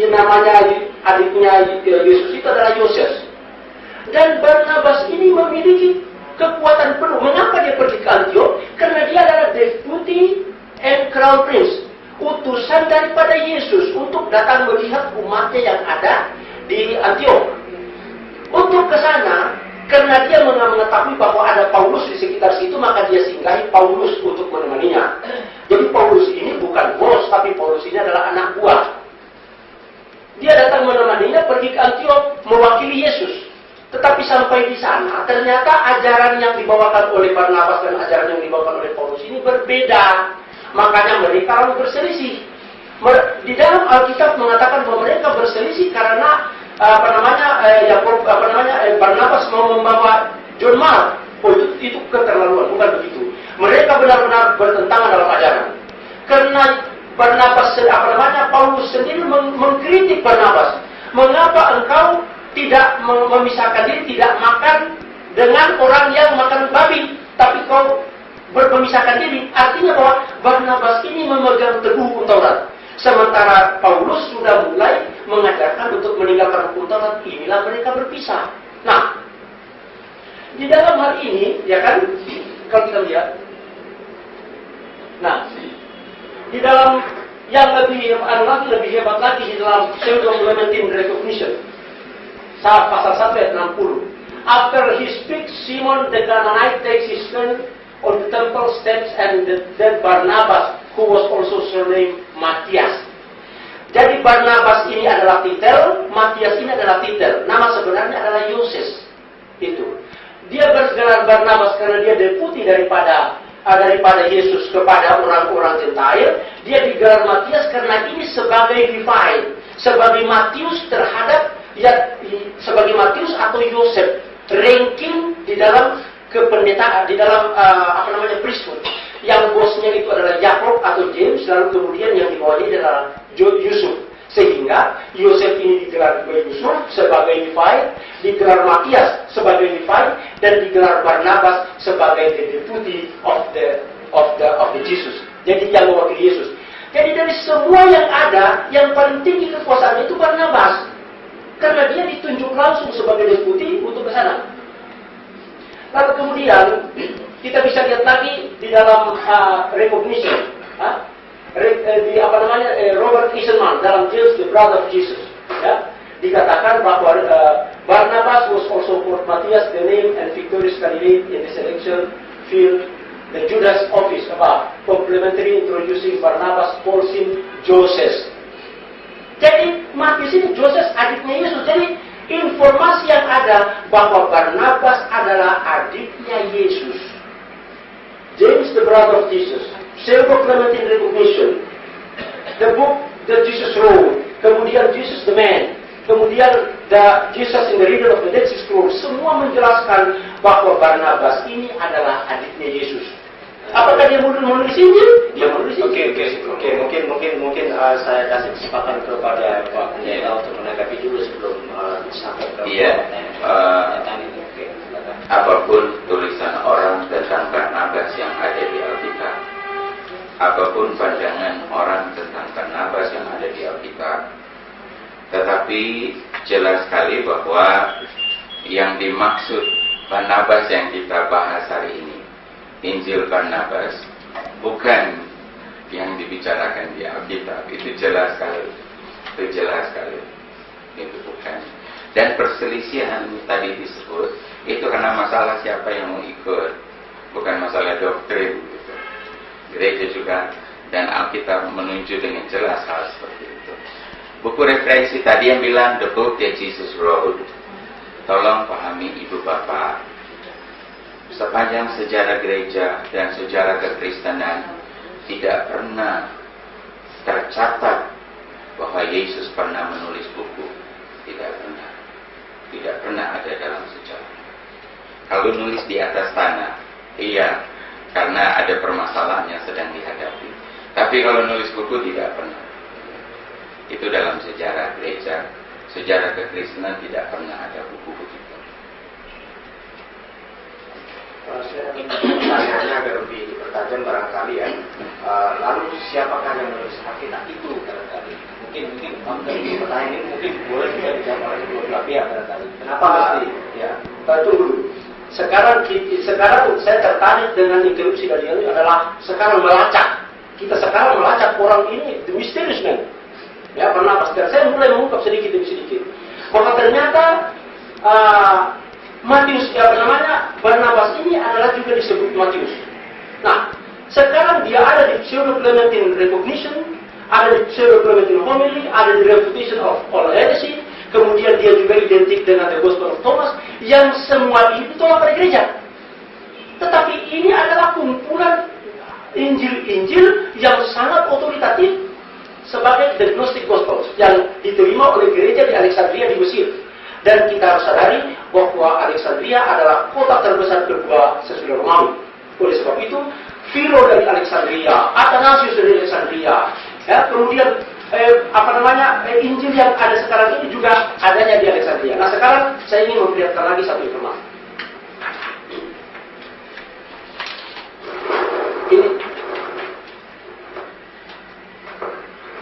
namanya adiknya Yesus itu adalah Yoses. Dan Barnabas ini memiliki kekuatan penuh. Mengapa dia pergi ke Antiok? Karena dia adalah deputy and crown prince, utusan daripada Yesus untuk datang melihat umatnya yang ada di Antiok. Untuk ke sana mengetahui bahwa ada Paulus di sekitar situ, maka dia singgahi Paulus untuk menemaninya. Jadi Paulus ini bukan bos, tapi Paulus ini adalah anak buah. Dia datang menemaninya pergi ke Antiok mewakili Yesus. Tetapi sampai di sana, ternyata ajaran yang dibawakan oleh Barnabas dan ajaran yang dibawakan oleh Paulus ini berbeda. Makanya mereka lalu berselisih. Di dalam Alkitab mengatakan bahwa mereka berselisih karena Barnabas mau membawa John Mark. Oh, itu keterlaluan, bukan begitu. Mereka benar-benar bertentangan dalam ajaran. Karena Paulus sendiri mengkritik Barnabas. Mengapa engkau tidak memisahkan diri, tidak makan dengan orang yang makan babi, tapi kau berpemisahkan diri? Artinya bahwa Barnabas ini memegang teguh hukum Taurat. Sementara Paulus sudah mulai mengajarkan untuk meninggalkan hukum Taurat. Inilah mereka berpisah. Nah, di dalam hal ini, ya kan, kalau kita lihat, nah, di dalam yang lebih hebat lagi di dalam pseudo-Clementine recognition, pasal 1 ayat 60. After he speaks, Simon the Canaanite takes his turn on the temple steps, and then Barnabas, who was also surnamed Matias. Jadi Barnabas ini adalah titel, Matias ini adalah titel. Nama sebenarnya adalah Yoses. Itu. Dia bergelar Barnabas karena dia deputi daripada Yesus kepada orang-orang Gentile. Dia digelar Matias karena ini sebagai divine, sebagai Matius terhadap sebagai Matius atau Yosef, ranking di dalam kependetaan, di dalam priesthood. Yang bosnya itu adalah Yakob atau James, lalu kemudian yang di bawahnya adalah Yusuf. Sehingga Yosef ini digelar Yusuf sebagai divine, digelar Matias sebagai divine, dan digelar Barnabas sebagai the deputy of the Jesus. Jadi yang mewakili Yesus. Jadi dari semua yang ada, yang paling tinggi kekuasaannya itu Barnabas. Karena dia ditunjuk langsung sebagai deputi untuk ke sana. Lalu kemudian kita bisa lihat lagi di dalam recognition, Robert Eisenman dalam James the Brother of Jesus, ya, dikatakan bahwa Barnabas was also for Matthias the name and victorious candidate in the selection field the Judas office above, complementary introducing Barnabas calls him Joses. Jadi Matius ini Joses adiknya Yesus. Jadi informasi yang ada bahwa Barnabas adalah adiknya Yesus. James the brother of Jesus, Pseudo-Clementine recognition, the book that Jesus wrote, kemudian Jesus the man, kemudian the Jesus in the Riddle of the Dead Sea Scrolls, semua menjelaskan bahwa Barnabas ini adalah adiknya Yesus. Apakah dia menulis Injil? Dia menulis Injil. Oke. Mungkin saya kasih kesempatan kepada Pak Jenderal untuk menanggapi dulu sebelum sampai ke pertanyaan ini. Apapun tulisan orang tentang Barnabas yang ada di Alkitab, apapun pandangan orang tentang Barnabas yang ada di Alkitab, tetapi jelas sekali bahwa yang dimaksud Barnabas yang kita bahas hari ini, Injil Barnabas, bukan yang dibicarakan di Alkitab. Itu jelas sekali. Itu bukan. Dan perselisihan tadi disebut itu karena masalah siapa yang mau ikut, bukan masalah doktrin gitu. Gereja juga dan Alkitab menunjuk dengan jelas hal seperti itu. Buku referensi tadi yang bilang the book that Jesus wrote, tolong pahami ibu bapak, sepanjang sejarah gereja dan sejarah kekristenan tidak pernah tercatat bahwa Yesus pernah menulis buku. Tidak pernah ada dalam sejarah. Kalau nulis di atas tanah, iya, karena ada permasalahan yang sedang dihadapi. Tapi kalau nulis buku tidak pernah. Itu dalam sejarah gereja, sejarah kekristenan tidak pernah ada buku begitu. Saya ingin pertanyaannya agak lebih bertajam barangkali ya. Lalu siapakah yang menulis Alkitab itu barangkali? Mungkin pertanyaan ini mungkin boleh juga dijawab oleh kedua belah pihak barangkali. Kenapa mesti? Ya. Tunggu. Sekarang saya tertarik dengan interupsi dari ini adalah sekarang melacak. Kita sekarang melacak orang ini, the mysterious man. Ya, Barnabas. Saya mulai mengungkap sedikit demi sedikit bahwa ternyata Matius, Barnabas ini adalah juga disebut Matius. Nah, sekarang dia ada di Pseudo-Clementine Recognition, ada di Pseudo-Clementine Homily, ada di Refutation of All Heresy, kemudian dia juga identik dengan The Gospel of Thomas, yang semua itu ditolak oleh gereja. Tetapi ini adalah kumpulan Injil-Injil yang sangat otoritatif sebagai the Gnostic Gospels yang diterima oleh gereja di Alexandria di Mesir. Dan kita harus sadari bahwa Alexandria adalah kota terbesar kedua sesudah Romawi. Oleh sebab itu, Philo dari Alexandria, Athanasius dari Alexandria, ya, kemudian Injil yang ada sekarang ini juga adanya di Alexandria. Nah, sekarang saya ingin memperlihatkan lagi satu informasi.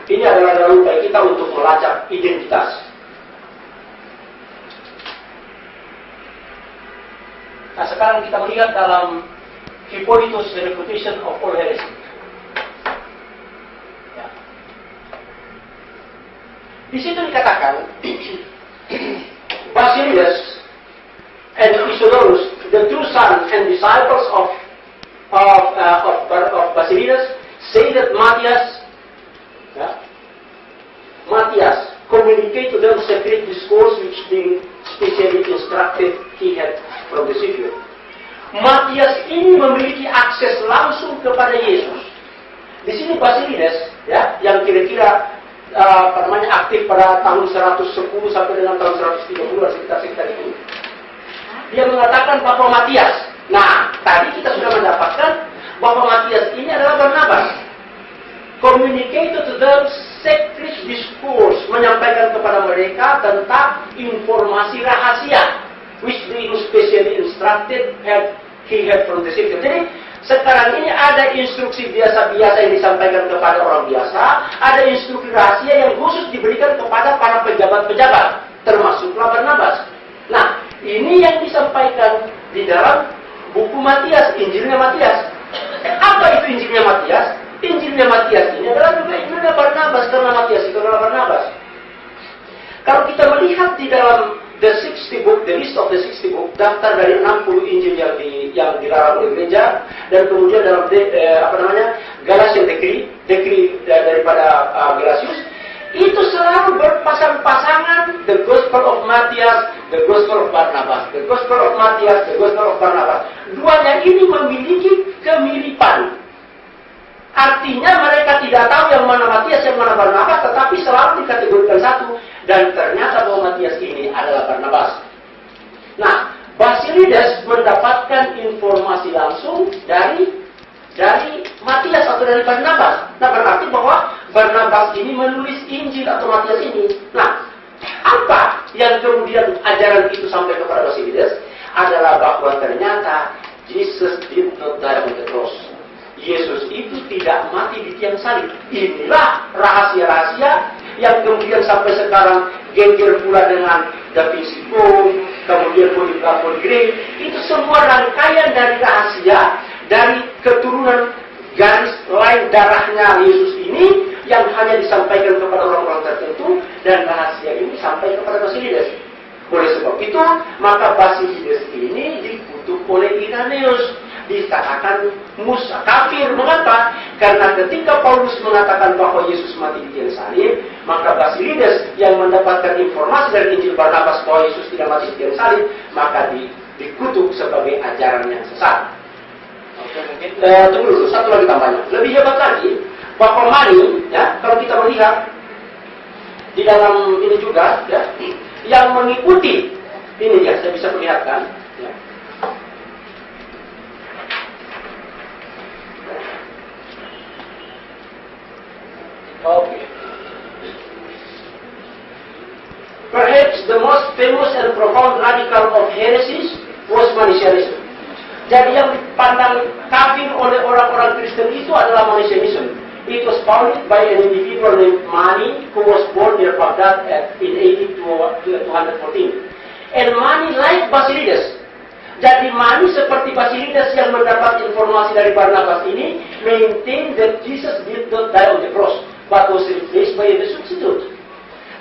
Ini adalah dalam upaya kita untuk melacak identitas. Nah, sekarang kita melihat dalam Hippolytus The Refutation of All Heresy. Ya. Di situ dikatakan Basilius and Isidorus, the two sons and disciples of Basilius, say that Matthias communicated to them secret discourse which they specially instructed he had from the Savior. Matthias ini memiliki akses langsung kepada Yesus. Di sini Basilius, ya, yang kira-kira aktif pada tahun 110 sampai dengan tahun 130 sekitar itu. Dia mengatakan bahwa Matthias. Nah, tadi kita sudah mendapatkan bahwa Matthias ini adalah Barnabas. Communicated to them secret discourse, menyampaikan kepada mereka tentang informasi rahasia which they specially instructed he had from the Savior. Jadi sekarang ini ada instruksi biasa-biasa yang disampaikan kepada orang biasa, ada instruksi rahasia yang khusus diberikan kepada para pejabat-pejabat, termasuklah Barnabas. Nah, ini yang disampaikan di dalam buku Matias, Injilnya Matias. Apa itu Injilnya Matias? Injilnya Matias ini adalah juga Injilnya Barnabas, karena Matias itu adalah Barnabas. Kalau kita melihat di dalam the 60 book, the list of the 60 book, daftar dari 60 Injil yang dilarang oleh gereja, dan kemudian dalam Galatian Decree daripada Galatius, itu selalu berpasang-pasangan the Gospel of Matthias, the Gospel of Barnabas, the Gospel of Matthias, the Gospel of Barnabas. Duanya ini memiliki kemiripan. Artinya mereka tidak tahu yang mana Matias, yang mana Barnabas, tetapi selalu dikategorikan satu. Dan ternyata bahwa Matias ini adalah Barnabas. Nah, Basilius mendapatkan informasi langsung dari Matias atau dari Barnabas. Nah, berarti bahwa Barnabas ini menulis Injil atau Matias ini. Nah, apa yang kemudian ajaran itu sampai kepada Basilius adalah bahwa ternyata Jesus did not die on the cross. Yesus itu tidak mati di tiang salib. Inilah rahasia-rahasia yang kemudian sampai sekarang geger pula dengan Da Vinci Code, kemudian Polygraph. Itu semua rangkaian dari rahasia, dari keturunan garis lain darahnya Yesus ini yang hanya disampaikan kepada orang-orang tertentu, dan rahasia ini sampai kepada Basilius. Oleh sebab itu, maka Basilius ini dikutuk oleh Irenaeus, dikatakan kafir. Mengapa? Karena ketika Paulus mengatakan bahwa Yesus mati di tiang salib, maka Basilius yang mendapatkan informasi dari Injil Barnabas bahwa Yesus tidak mati di tiang salib, maka dikutuk sebagai ajaran yang sesat. Tunggu dulu, satu lagi tambahnya. Lebih hebat lagi, bahwa Mani, ya, kalau kita melihat di dalam ini juga, ya, yang mengikuti ini, ya, saya bisa perlihatkan. Ya. Okay. Perhaps the most famous and profound radical of heresies was Manichaeism. Jadi yang dipandang kafir oleh orang-orang Kristen itu adalah Manichaeism. It was founded by an individual named Mani, who was born near Baghdad in AD 214. And Mani, like Basilius, jadi Mani seperti Basilius yang mendapat informasi dari Barnabas ini, maintain that Jesus did not die on the cross, but was replaced by the substitute.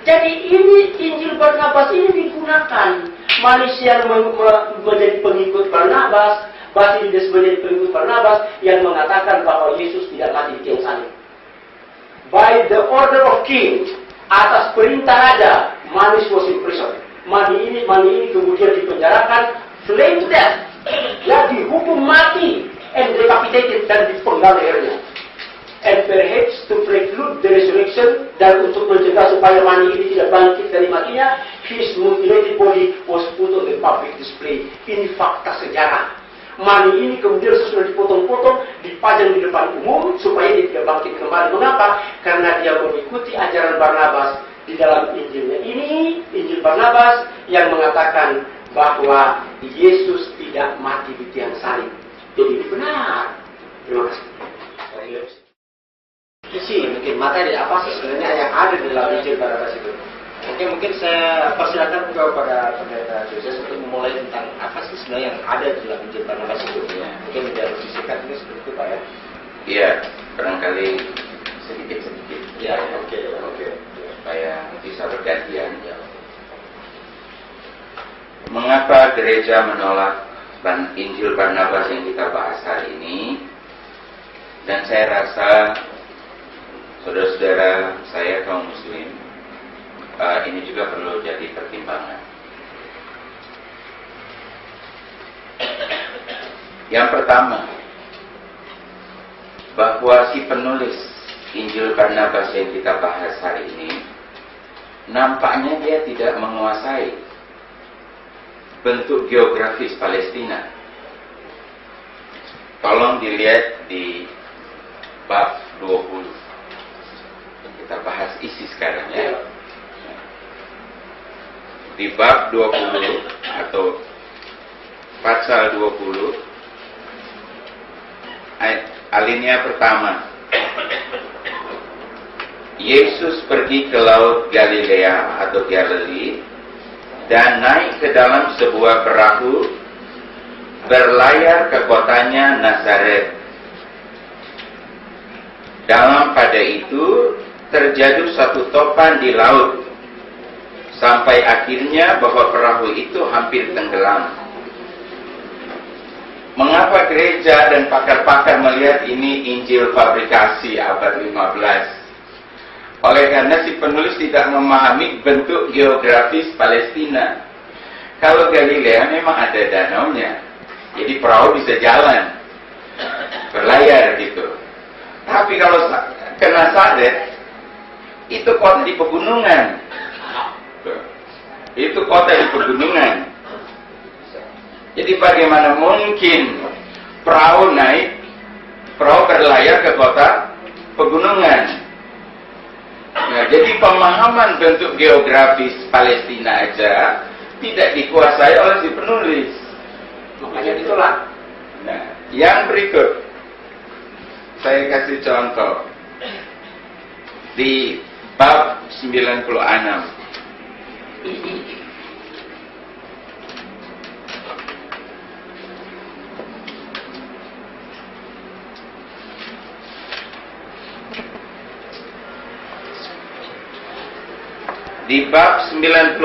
Jadi ini Injil Barnabas ini digunakan manusia yang menjadi pengikut Barnabas, Basilides menjadi pengikut Barnabas yang mengatakan bahwa Yesus tidak mati di tiang salib. By the order of king, atas perintah raja, Manus was in prison. Mani ini kemudian dipenjarakan, slain to death, ya dihukum mati, and decapitated dan dipenggal lehernya. And perhaps to preclude the resurrection, dan untuk mencegah supaya Mani ini tidak bangkit dari matinya, his mutilated body was put on the public display. Ini fakta sejarah. Mani ini kemudian sesudah dipotong-potong, dipajang di depan umum supaya dia tidak bangkit kembali. Mengapa? Karena dia mengikuti ajaran Barnabas di dalam Injilnya ini, Injil Barnabas yang mengatakan bahwa Yesus tidak mati di tiang salib. Jadi ini benar. Terima kasih. Isi mungkin materi apa sih sebenarnya yang ada di dalam Injil Barnabas itu? Mungkin saya persilakan kepada pendeta Joses untuk memulai tentang apa sih sebenarnya yang ada di dalam Injil Barnabas itu. Ya. Mungkin biar disingkat ini seperti itu Pak ya. Iya, barangkali sedikit-sedikit. Ya, oke. Supaya bisa bergantian. Mengapa gereja menolak Injil Barnabas yang kita bahas hari ini? Dan saya rasa saudara-saudara saya kaum muslim, ini juga perlu jadi pertimbangan. Yang pertama, bahwa si penulis Injil Barnabas yang kita bahas hari ini, nampaknya dia tidak menguasai bentuk geografis Palestina. Tolong dilihat di bab 20. Kita bahas isi sekarang ya. Di bab 20 atau pasal 20 alinea pertama. Yesus pergi ke laut Galilea atau Galilee dan naik ke dalam sebuah perahu berlayar ke kotanya Nazaret. Dalam pada itu terjadi satu topan di laut sampai akhirnya bahwa perahu itu hampir tenggelam. Mengapa gereja dan pakar-pakar melihat ini Injil fabrikasi abad 15? Oleh karena si penulis tidak memahami bentuk geografis Palestina. Kalau Galilea memang ada danaunya, jadi perahu bisa jalan, berlayar gitu. Tapi kalau ke Nazaret, itu kota di pegunungan. Itu kota di pegunungan. Jadi bagaimana mungkin perahu berlayar ke kota pegunungan? Nah, jadi pemahaman bentuk geografis Palestina aja tidak dikuasai oleh si penulis. Makanya ditolak. Nah, yang berikut saya kasih contoh di bab 96. Di bab 96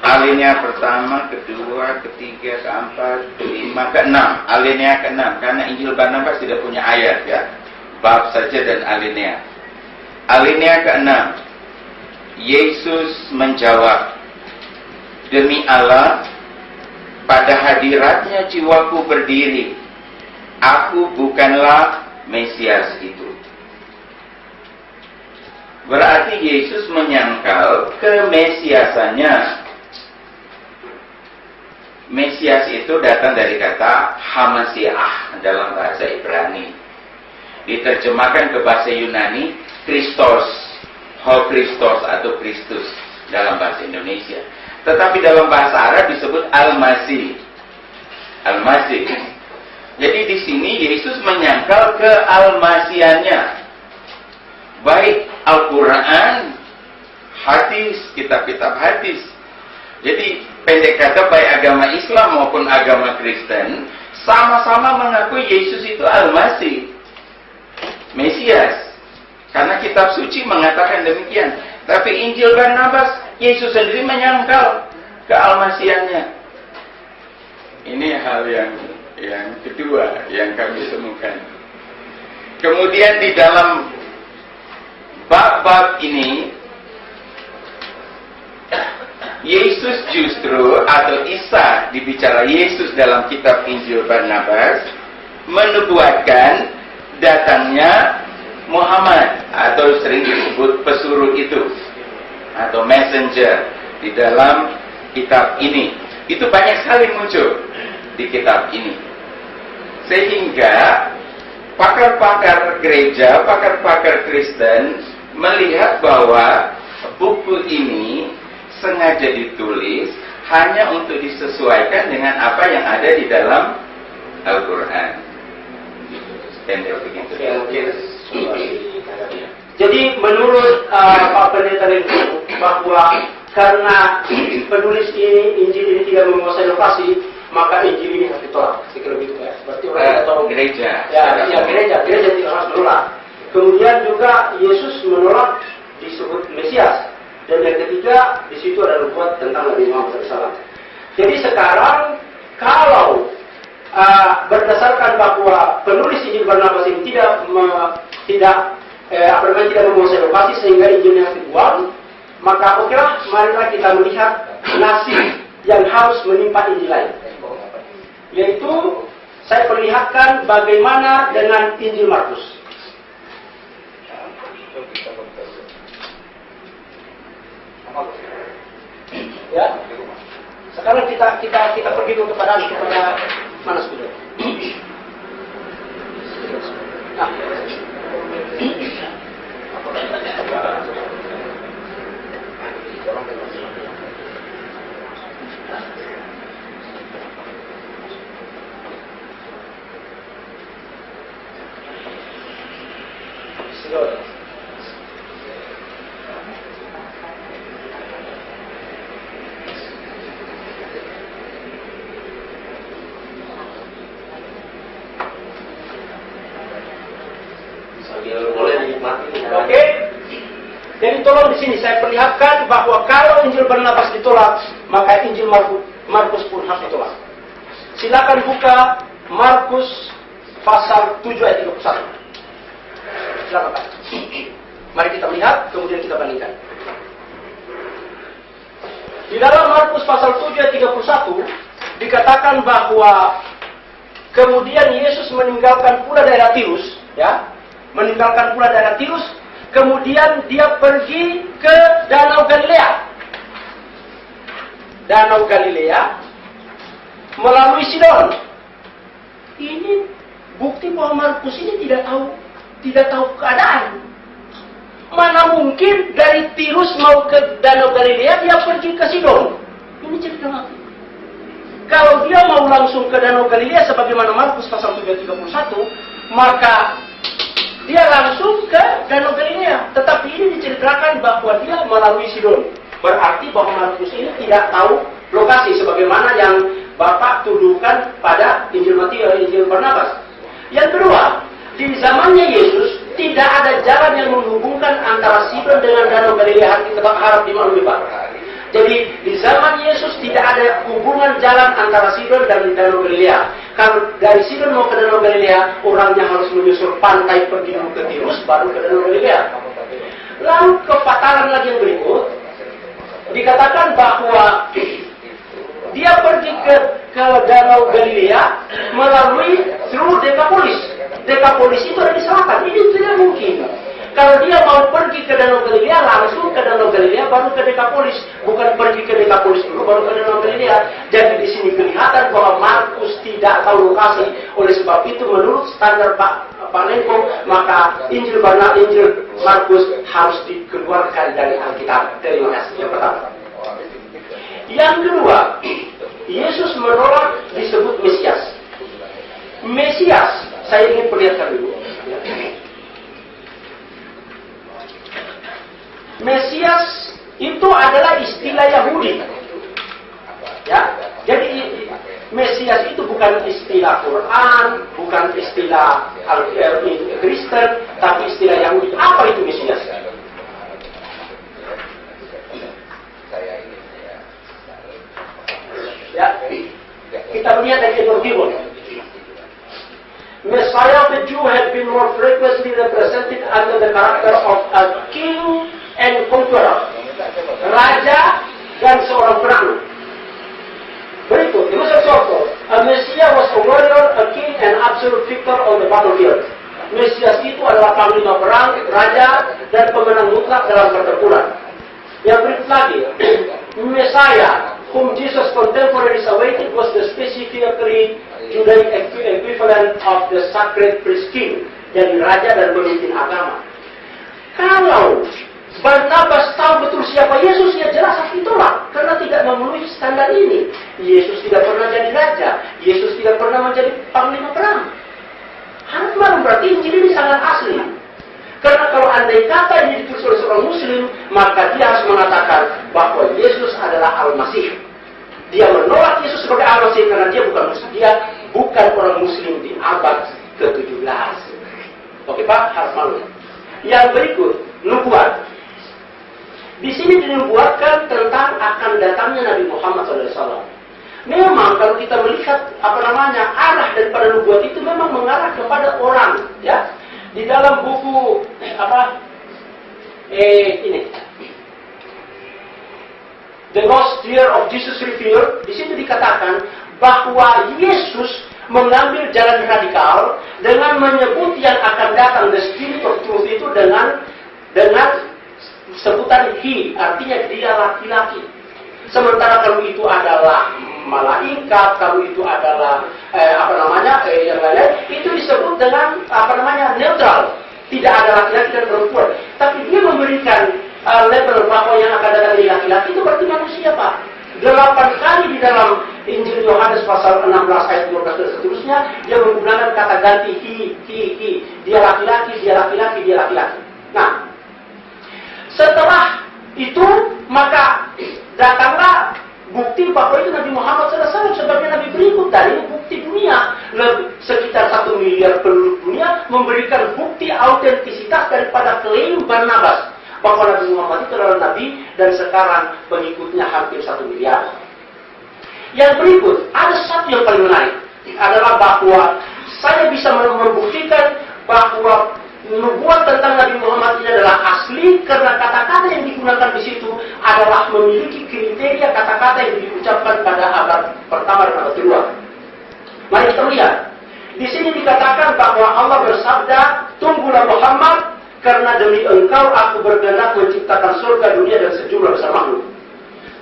alinea pertama, kedua, ketiga, keempat, kelima, keenam. Alinea keenam, karena Injil Barnabas tidak punya ayat ya, bab saja dan alinea. Alinea keenam, Yesus menjawab, demi Allah, pada hadiratnya jiwaku berdiri, aku bukanlah Mesias itu. Berarti Yesus menyangkal kemesiasannya. Mesias itu datang dari kata Hamasiah dalam bahasa Ibrani. Diterjemahkan ke bahasa Yunani, Christos, Christos atau Kristus dalam bahasa Indonesia. Tetapi dalam bahasa Arab disebut Al-Masih. Al-Masih. Jadi di sini Yesus menyangkal kealmasiannya. Baik Al-Quran, hadis, kitab-kitab hadis. Jadi pendek kata baik agama Islam maupun agama Kristen sama-sama mengakui Yesus itu Al-Masih, Mesias. Karena kitab suci mengatakan demikian. Tapi Injil Barnabas, Yesus sendiri menyangkal kealmasiannya. Ini hal yang kedua yang kami temukan. Kemudian di dalam bab-bab ini, Yesus justru, atau Isa dibicara Yesus dalam kitab Injil Barnabas, menubuatkan datangnya Muhammad, atau sering disebut pesuruh itu, atau messenger di dalam kitab ini. Itu banyak sekali muncul di kitab ini. Sehingga pakar-pakar gereja, pakar-pakar Kristen melihat bahwa buku ini sengaja ditulis hanya untuk disesuaikan dengan apa yang ada di dalam Al-Quran. Jadi menurut Pak Pendeta Rindu, bahwa karena penulis ini, Injil ini tidak menguasai lokasi, maka Injil ini harus ditolak. Sekira begitu ya. Berarti orang atau gereja. Gereja tidak harus menolak. Kemudian juga Yesus menolak disebut Mesias. Dan yang ketiga, di situ ada nubuat tentang Nabi Muhammad SAW. Jadi sekarang kalau berdasarkan bahwa penulis Injil Barnabas ini tidak menguasai lokasi sehingga Injilnya harus dibuang, maka okelah, marilah kita melihat nasib yang harus menimpa Injil lain. Yaitu saya perlihatkan bagaimana dengan Injil Markus. Ya. Sekarang kita pergi dulu kepada mana sudah? Nah. Oke. Jadi tolong di sini saya perlihatkan bahwa kalau Injil Barnabas ditolak, maka Injil Markus pun harus ditolak. Silakan buka Markus pasal 7 ayat 31. Silakan Pak. Mari kita lihat, kemudian kita bandingkan. Di dalam Markus pasal 7 ayat 31 dikatakan bahwa kemudian Yesus meninggalkan pula daerah Tirus, ya. Meninggalkan pula daerah Tirus, kemudian dia pergi ke Danau Galilea. Danau Galilea melalui Sidon. Ini bukti bahwa Markus ini tidak tahu keadaan. Mana mungkin dari Tirus mau ke Danau Galilea dia pergi ke Sidon? Ini cerita mati. Kalau dia mau langsung ke Danau Galilea sebagaimana Markus pasal 31, maka dia langsung ke Danau Galilea. Tetapi ini diceritakan bahwa dia melalui Sidon. Berarti bahwa Markus ini tidak tahu lokasi sebagaimana yang Bapak tuduhkan pada Injil Barnabas. Yang kedua, di zamannya Yesus tidak ada jalan yang menghubungkan antara Sidon dengan Danau Galilea. Kita harap dimaklumi Pak. Jadi di zaman Yesus tidak ada hubungan jalan antara Sidon dan Danau Galilea. Kalau dari Sidon mau ke Danau Galilea, orangnya harus menyusur pantai pergi dulu ke Tirus, baru ke Danau Galilea. Lalu kepataran lagi yang berikut, dikatakan bahwa dia pergi ke Danau Galilea melalui through Decapolis. Decapolis itu ada di selatan. Ini tidak mungkin. Kalau dia mau pergi ke Danau Galilea, langsung ke Danau Galilea, baru ke Decapolis. Bukan pergi ke Decapolis dulu, baru ke Danau Galilea. Jadi di sini kelihatan bahwa Markus tidak tahu lokasi. Oleh sebab itu, menurut standar Pak Lengkong, maka Injil Markus harus dikeluarkan dari Alkitab. Terima kasih. Yang pertama. Yang kedua, Yesus menolak disebut Mesias. Mesias, saya ingin perlihatkan dulu. Mesias itu adalah istilah Yahudi. Ya, jadi Mesias itu bukan istilah Quran, bukan istilah Kristen, tapi istilah Yahudi. Apa itu Mesias? kita melihat dari Edward Gibbon. Messiah of the Jew had been more frequently represented under the character of a king and conqueror, raja dan seorang penakluk. Berikut, terus contoh, a Messiah was a warrior, a king and absolute victor on the battlefield. Mesias itu adalah panglima perang, raja dan pemenang mutlak dalam pertempuran. Yang berikut lagi, Messiah, whom Jesus' contemporaries awaited, was the specifically Judaic equivalent of the sacred priest king, jadi raja dan pemimpin agama. Kalau Barnabas tahu betul siapa Yesus, ya jelas harus ditolak karena tidak memenuhi standar ini. Yesus tidak pernah jadi raja, Yesus tidak pernah menjadi panglima perang. Harus malam berarti Injil ini sangat asli. Karena kalau andai kata ini ditulis oleh seorang Muslim, maka dia harus mengatakan bahwa Yesus adalah Al-Masih. Dia menolak Yesus sebagai Al-Masih karena dia bukan Muslim. Dia bukan orang Muslim di abad ke-17. Oke Pak, harus malu. Yang berikut, nubuat. Di sini dinubuatkan tentang akan datangnya Nabi Muhammad SAW. Memang kalau kita melihat arah daripada nubuat itu memang mengarah kepada orang, ya. Di dalam buku ini The Lost Year of Jesus Revealed, di situ dikatakan bahwa Yesus mengambil jalan radikal dengan menyebut yang akan datang, the Spirit of Truth itu dengan sebutan He, artinya dia laki-laki. Sementara kalau itu adalah malaikat, kalau itu adalah yang lain, itu disebut dengan netral, tidak ada laki-laki dan perempuan. Tapi dia memberikan label bahwa yang akan datang dari laki-laki itu berarti manusia, Pak. 8 kali di dalam Injil Yohanes pasal 16 ayat 12 dan seterusnya dia menggunakan kata ganti he. Dia laki-laki, dia laki-laki, dia laki-laki. Nah, setelah itu maka datanglah bukti bahwa itu Nabi Muhammad SAW sebagai Nabi berikut. Dan ini bukti dunia. Sekitar 1 miliar penduduk dunia memberikan bukti autentisitas daripada klaim Barnabas bahwa Nabi Muhammad itu adalah Nabi dan sekarang pengikutnya hampir 1 miliar. Yang berikut, ada satu yang paling menarik adalah bahwa saya bisa membuktikan bahwa nubuat tentang Nabi Muhammad ini adalah asli karena kata-kata yang digunakan di situ adalah memiliki kriteria kata-kata yang diucapkan pada abad pertama dan abad kedua. Mari kita lihat. Di sini dikatakan bahwa Allah bersabda, "Tunggulah Muhammad, karena demi engkau aku berkehendak menciptakan surga, dunia dan sejumlah besar makhluk."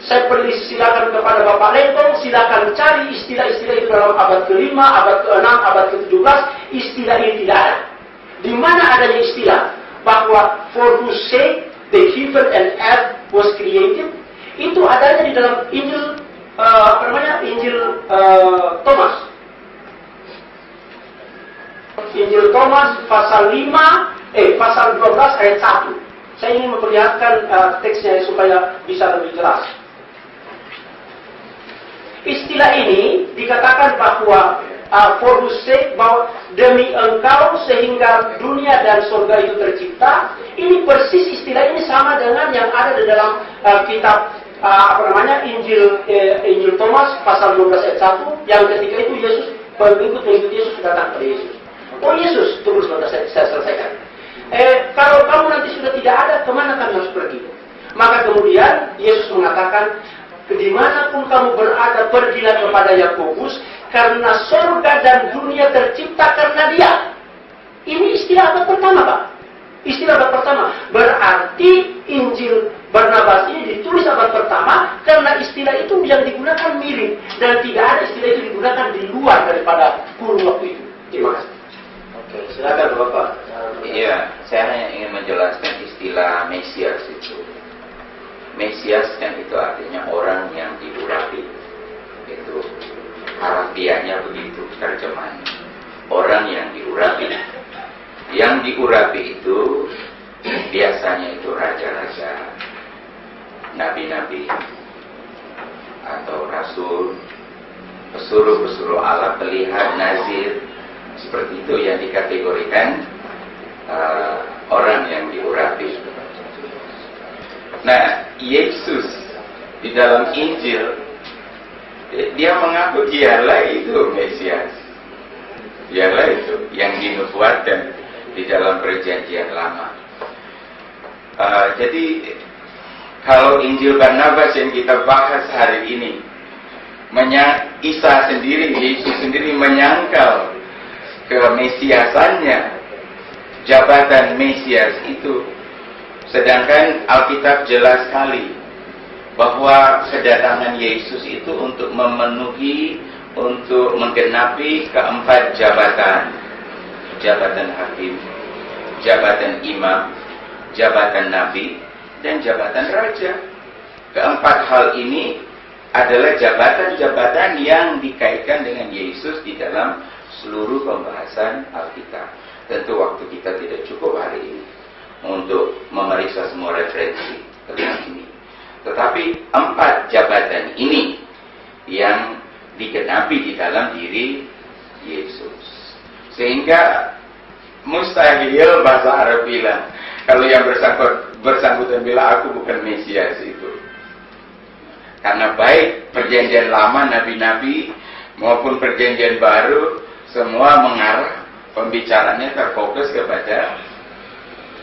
Saya silakan kepada Bapak Lengkong, silakan cari istilah-istilah itu dalam abad ke-5, abad ke-6, abad ke-17. Istilah ini tidak ada. Di mana adanya istilah bahwa for whose sake the heaven and earth was created, itu adanya di dalam Injil Thomas. Injil Thomas pasal 12 ayat 1. Saya ingin memperlihatkan teksnya supaya bisa lebih jelas. Istilah ini dikatakan bahwa for whose sake, bahwa demi engkau sehingga dunia dan surga itu tercipta. Ini persis istilah ini sama dengan yang ada di dalam kitab Injil Thomas pasal 12 ayat 1 yang ketika itu Yesus pengikut Yesus datang kepada Yesus. Oh Yesus, tunggu sebentar saya selesaikan. Kalau kamu nanti sudah tidak ada, kemana kami harus pergi? Maka kemudian Yesus mengatakan, dimanapun kamu berada, pergilah kepada Yakobus, karena surga dan dunia tercipta karena dia. Ini istilah abad pertama, Pak. Istilah abad pertama. Berarti Injil Barnabas ini ditulis abad pertama karena istilah itu yang digunakan mirip. Dan tidak ada istilah itu digunakan di luar daripada kurun waktu itu. Terima kasih. Oke, silakan Bapak. Iya, saya hanya ingin menjelaskan istilah Mesias itu. Mesias kan itu artinya orang yang diurapi. Itu harafiahnya begitu terjemahannya. Orang yang diurapi. Yang diurapi itu biasanya itu raja-raja, nabi-nabi, atau rasul, pesuruh-pesuruh Allah, pelihara, nazir. Seperti itu yang dikategorikan orang yang diurapi. Nah, Yesus di dalam Injil Dia mengaku dialah itu Mesias. Dialah itu yang dinubuatkan di dalam perjanjian lama. Jadi kalau Injil Barnabas yang kita bahas hari ini, Isa sendiri, Yesus sendiri menyangkal kemesiasannya, jabatan Mesias itu. Sedangkan Alkitab jelas sekali bahwa kedatangan Yesus itu untuk memenuhi, untuk menggenapi keempat jabatan. Jabatan hakim, jabatan imam, jabatan nabi, dan jabatan raja. Keempat hal ini adalah jabatan-jabatan yang dikaitkan dengan Yesus di dalam seluruh pembahasan Alkitab. Tentu waktu kita tidak cukup hari ini untuk memeriksa semua referensi tentang ini. Tetapi empat jabatan ini yang digenapi di dalam diri Yesus. Sehingga mustahil bahasa Arab bilang, kalau yang bersangkutan bilang aku bukan Mesias itu. Karena baik perjanjian lama nabi-nabi maupun perjanjian baru semua mengarah pembicaranya terfokus kepada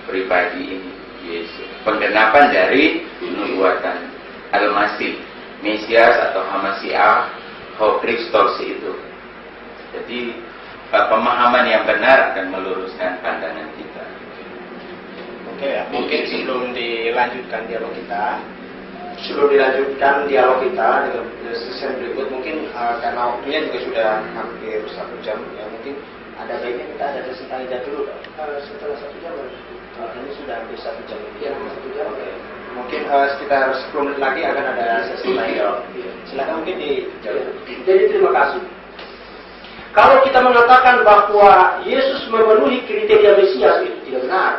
pribadi ini, Yesus. Penggenapan dari nubuatan Al-Masih, Mesias atau Hamasiah, Kristus itu. Jadi pemahaman yang benar akan meluruskan pandangan kita. Oke ya, mungkin sebelum dilanjutkan dialog kita dengan sesi berikut, mungkin karena waktunya juga sudah hampir 1 jam, ya mungkin ada baiknya kita ada sesi tanya dulu, setelah 1 jam. Ini sudah hampir 1 jam, ya 1 jam. Okay. Mungkin sekitar 10 menit lagi akan ada sesi tanya. Silakan mungkin dijawab. Jadi terima kasih. Kalau kita mengatakan bahwa Yesus memenuhi kriteria Mesias, itu tidak benar.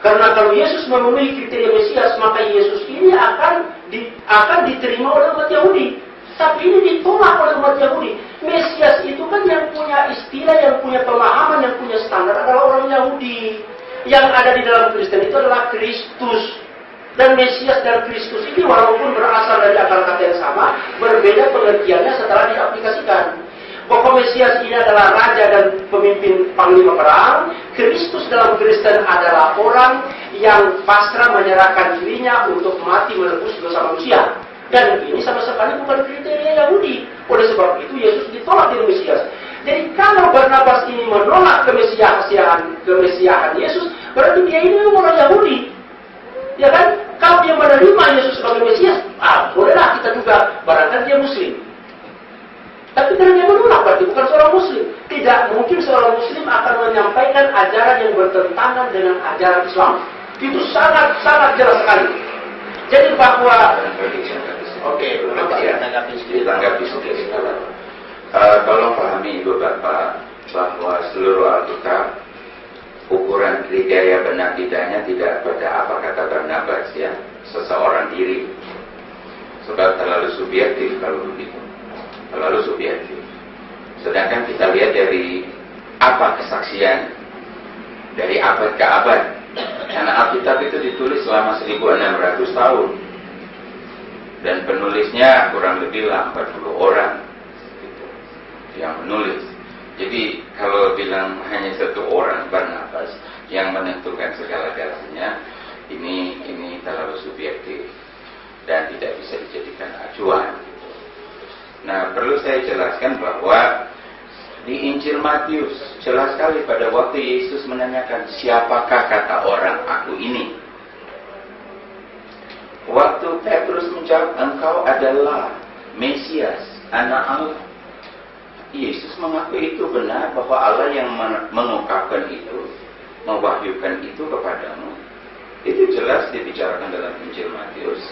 Karena kalau Yesus memenuhi kriteria Mesias, maka Yesus ini akan diterima oleh umat Yahudi. Tapi ini ditolak oleh umat Yahudi. Mesias itu kan yang punya istilah, yang punya pemahaman, yang punya standar adalah orang Yahudi. Yang ada di dalam Kristen itu adalah Kristus. Dan Mesias dan Kristus ini walaupun berasal dari akar kata yang sama, berbeda pengertiannya setelah diaplikasikan. Bahwa Mesias ini adalah raja dan pemimpin panglima perang. Kristus dalam Kristen adalah orang yang pasrah menyerahkan dirinya untuk mati menebus dosa manusia. Dan ini sama sekali bukan kriteria Yahudi. Oleh sebab itu Yesus ditolak dari Mesias. Jadi kalau Barnabas ini menolak kemesiahan Yesus, berarti dia ini orang Yahudi. Ya kan? Kalau dia menerima Yesus sebagai Mesias, bolehlah kita juga barangkali dia Muslim. Tapi karena dia menolak berarti bukan seorang Muslim. Tidak mungkin seorang Muslim akan menyampaikan ajaran yang bertentangan dengan ajaran Islam. Itu sangat jelas sekali. Jadi bahwa ditanggapi sedikit. Tolong pahami Ibu Bapak bahwa seluruh Alkitab ukuran kriteria benar tidaknya tidak pada apa kata Barnabas ya, seseorang diri. Sebab terlalu subjektif kalau begitu. Terlalu subjektif. Sedangkan kita lihat dari apa kesaksian dari abad ke abad. Karena Alkitab itu ditulis selama 1600 tahun. Dan penulisnya kurang lebih 40 orang gitu, yang menulis. Jadi kalau bilang hanya satu orang Barnabas yang menentukan segala-galanya, ini terlalu subjektif dan tidak bisa dijadikan acuan. Nah, perlu saya jelaskan bahwa di Injil Matius jelas sekali pada waktu Yesus menanyakan siapakah kata orang aku ini. Waktu Petrus menjawab engkau adalah Mesias, anak Allah. Yesus mengaku itu benar bahwa Allah yang mengungkapkan itu, mewahyukan itu kepadamu. Itu jelas dibicarakan dalam Injil Matius.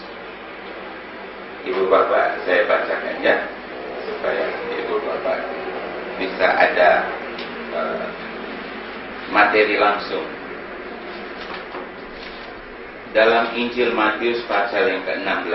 Ibu Bapak saya bacakan ya, supaya Ibu Bapak bisa ada materi langsung. Dalam Injil Matius pasal yang ke-16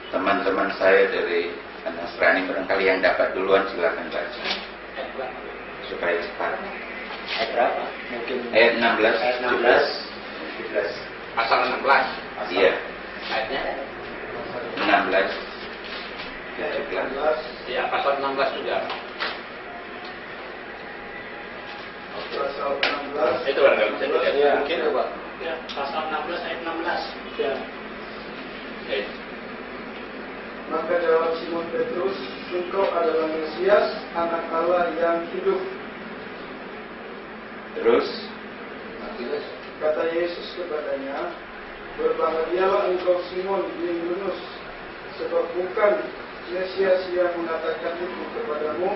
teman-teman saya dari Nasrani barangkali yang dapat duluan silakan baca. supaya cepat. Ayat berapa? Mungkin Ayat 16, ayat 17. 16. Pasal 16. Iya, Ayatnya? 16, 17. Ya, pasal 16 juga. Pasal 16. Itu barangkali bisa dilihat. Ya. Mungkin Pak. Ya, pasal 16 ayat 16. Ya. Oke. Maka jawab Simon Petrus, engkau adalah Mesias, anak Allah yang hidup. Terus, Kata Yesus kepadanya, berbahagialah engkau Simon bin Yunus, sebab bukan Mesias yang mengatakan itu kepadamu,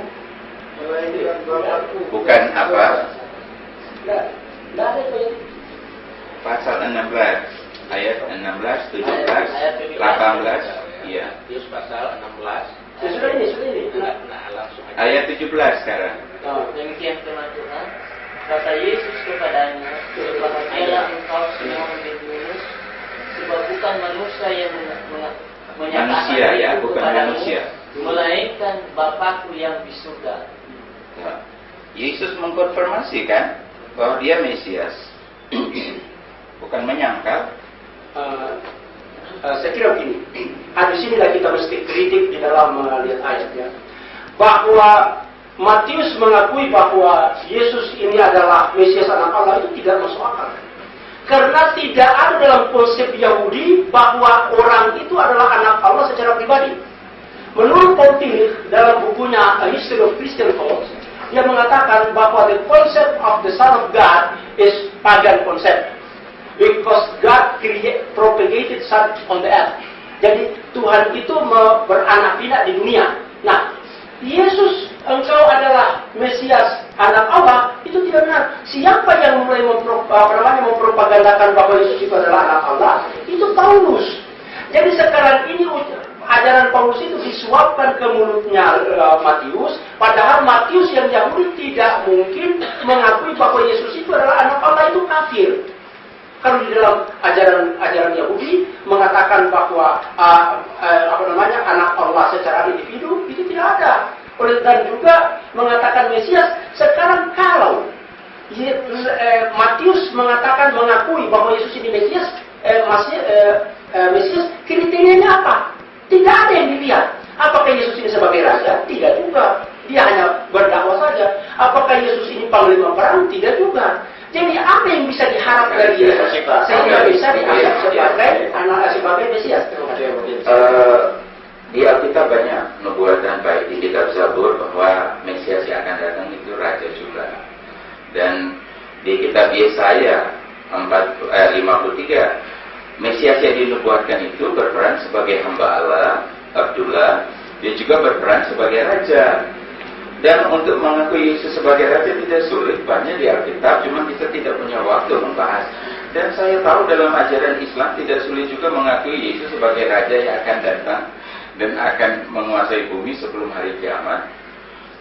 melainkan Bapakku. bukan apa? Enggak ada itu ya. Pasal 16, ayat 16, 17, Ayat 18. Iya. Matius pasal 16. Ya, sudah ini. Nah, langsung aja. Ayat 17 sekarang. Demikian firman Tuhan. Kata Yesus kepadanya, berbahagialah engkau Simon bin Yunus, sebab bukan manusia yang menyatakan Manusia ya, itu bukan kepadamu, manusia. melainkan Bapakku yang di surga. Nah, Yesus mengkonfirmasi kan bahwa dia Mesias, bukan menyangkal. Saya kira begini, di sinilah kita mesti kritik di dalam melihat ayatnya, bahwa Matius mengakui bahwa Yesus ini adalah Mesias anak Allah itu tidak masuk akal. Karena tidak ada dalam konsep Yahudi bahwa orang itu adalah anak Allah secara pribadi. Menurut Paul Tillich dalam bukunya A History of Christian Thought, dia mengatakan bahwa the concept of the Son of God is pagan concept. Because God propagated Son on the earth. Jadi Tuhan itu beranak pinak di dunia. Nah, Yesus, engkau adalah Mesias, anak Allah, itu tidak benar. Siapa yang mulai mempropagandakan bahwa Yesus itu adalah anak Allah? Itu Paulus. Jadi sekarang ini ajaran Paulus itu disuapkan ke mulutnya Matius, padahal Matius yang Yahudi tidak mungkin mengakui bahwa Yesus itu adalah anak Allah, itu kafir. Kalau di dalam ajaran Yahudi mengatakan bahwa anak Allah secara individu itu tidak ada. Dan juga mengatakan Mesias. Sekarang kalau Matius mengakui bahwa Yesus ini Mesias, Mesias, kriterianya apa? Tidak ada yang dilihat. Apakah Yesus ini sebagai raja? Tidak juga. Dia hanya berdakwah saja. Apakah Yesus ini panglima perang? Tidak juga. Jadi apa yang bisa diharap dari Yesus sehingga bisa dianggap sebagai Mesias? Di Alkitab banyak nubuatan baik di kitab Zabur bahwa Mesias yang akan datang itu raja juga. Dan di kitab Yesaya 53, Mesias yang dinubuatkan itu berperan sebagai hamba Allah, Abdullah, dia juga berperan sebagai raja. Dan untuk mengakui Yesus sebagai raja tidak sulit, banyak di Alkitab, cuma kita tidak punya waktu membahas. Dan saya tahu dalam ajaran Islam tidak sulit juga mengakui Yesus sebagai raja yang akan datang dan akan menguasai bumi sebelum hari kiamat.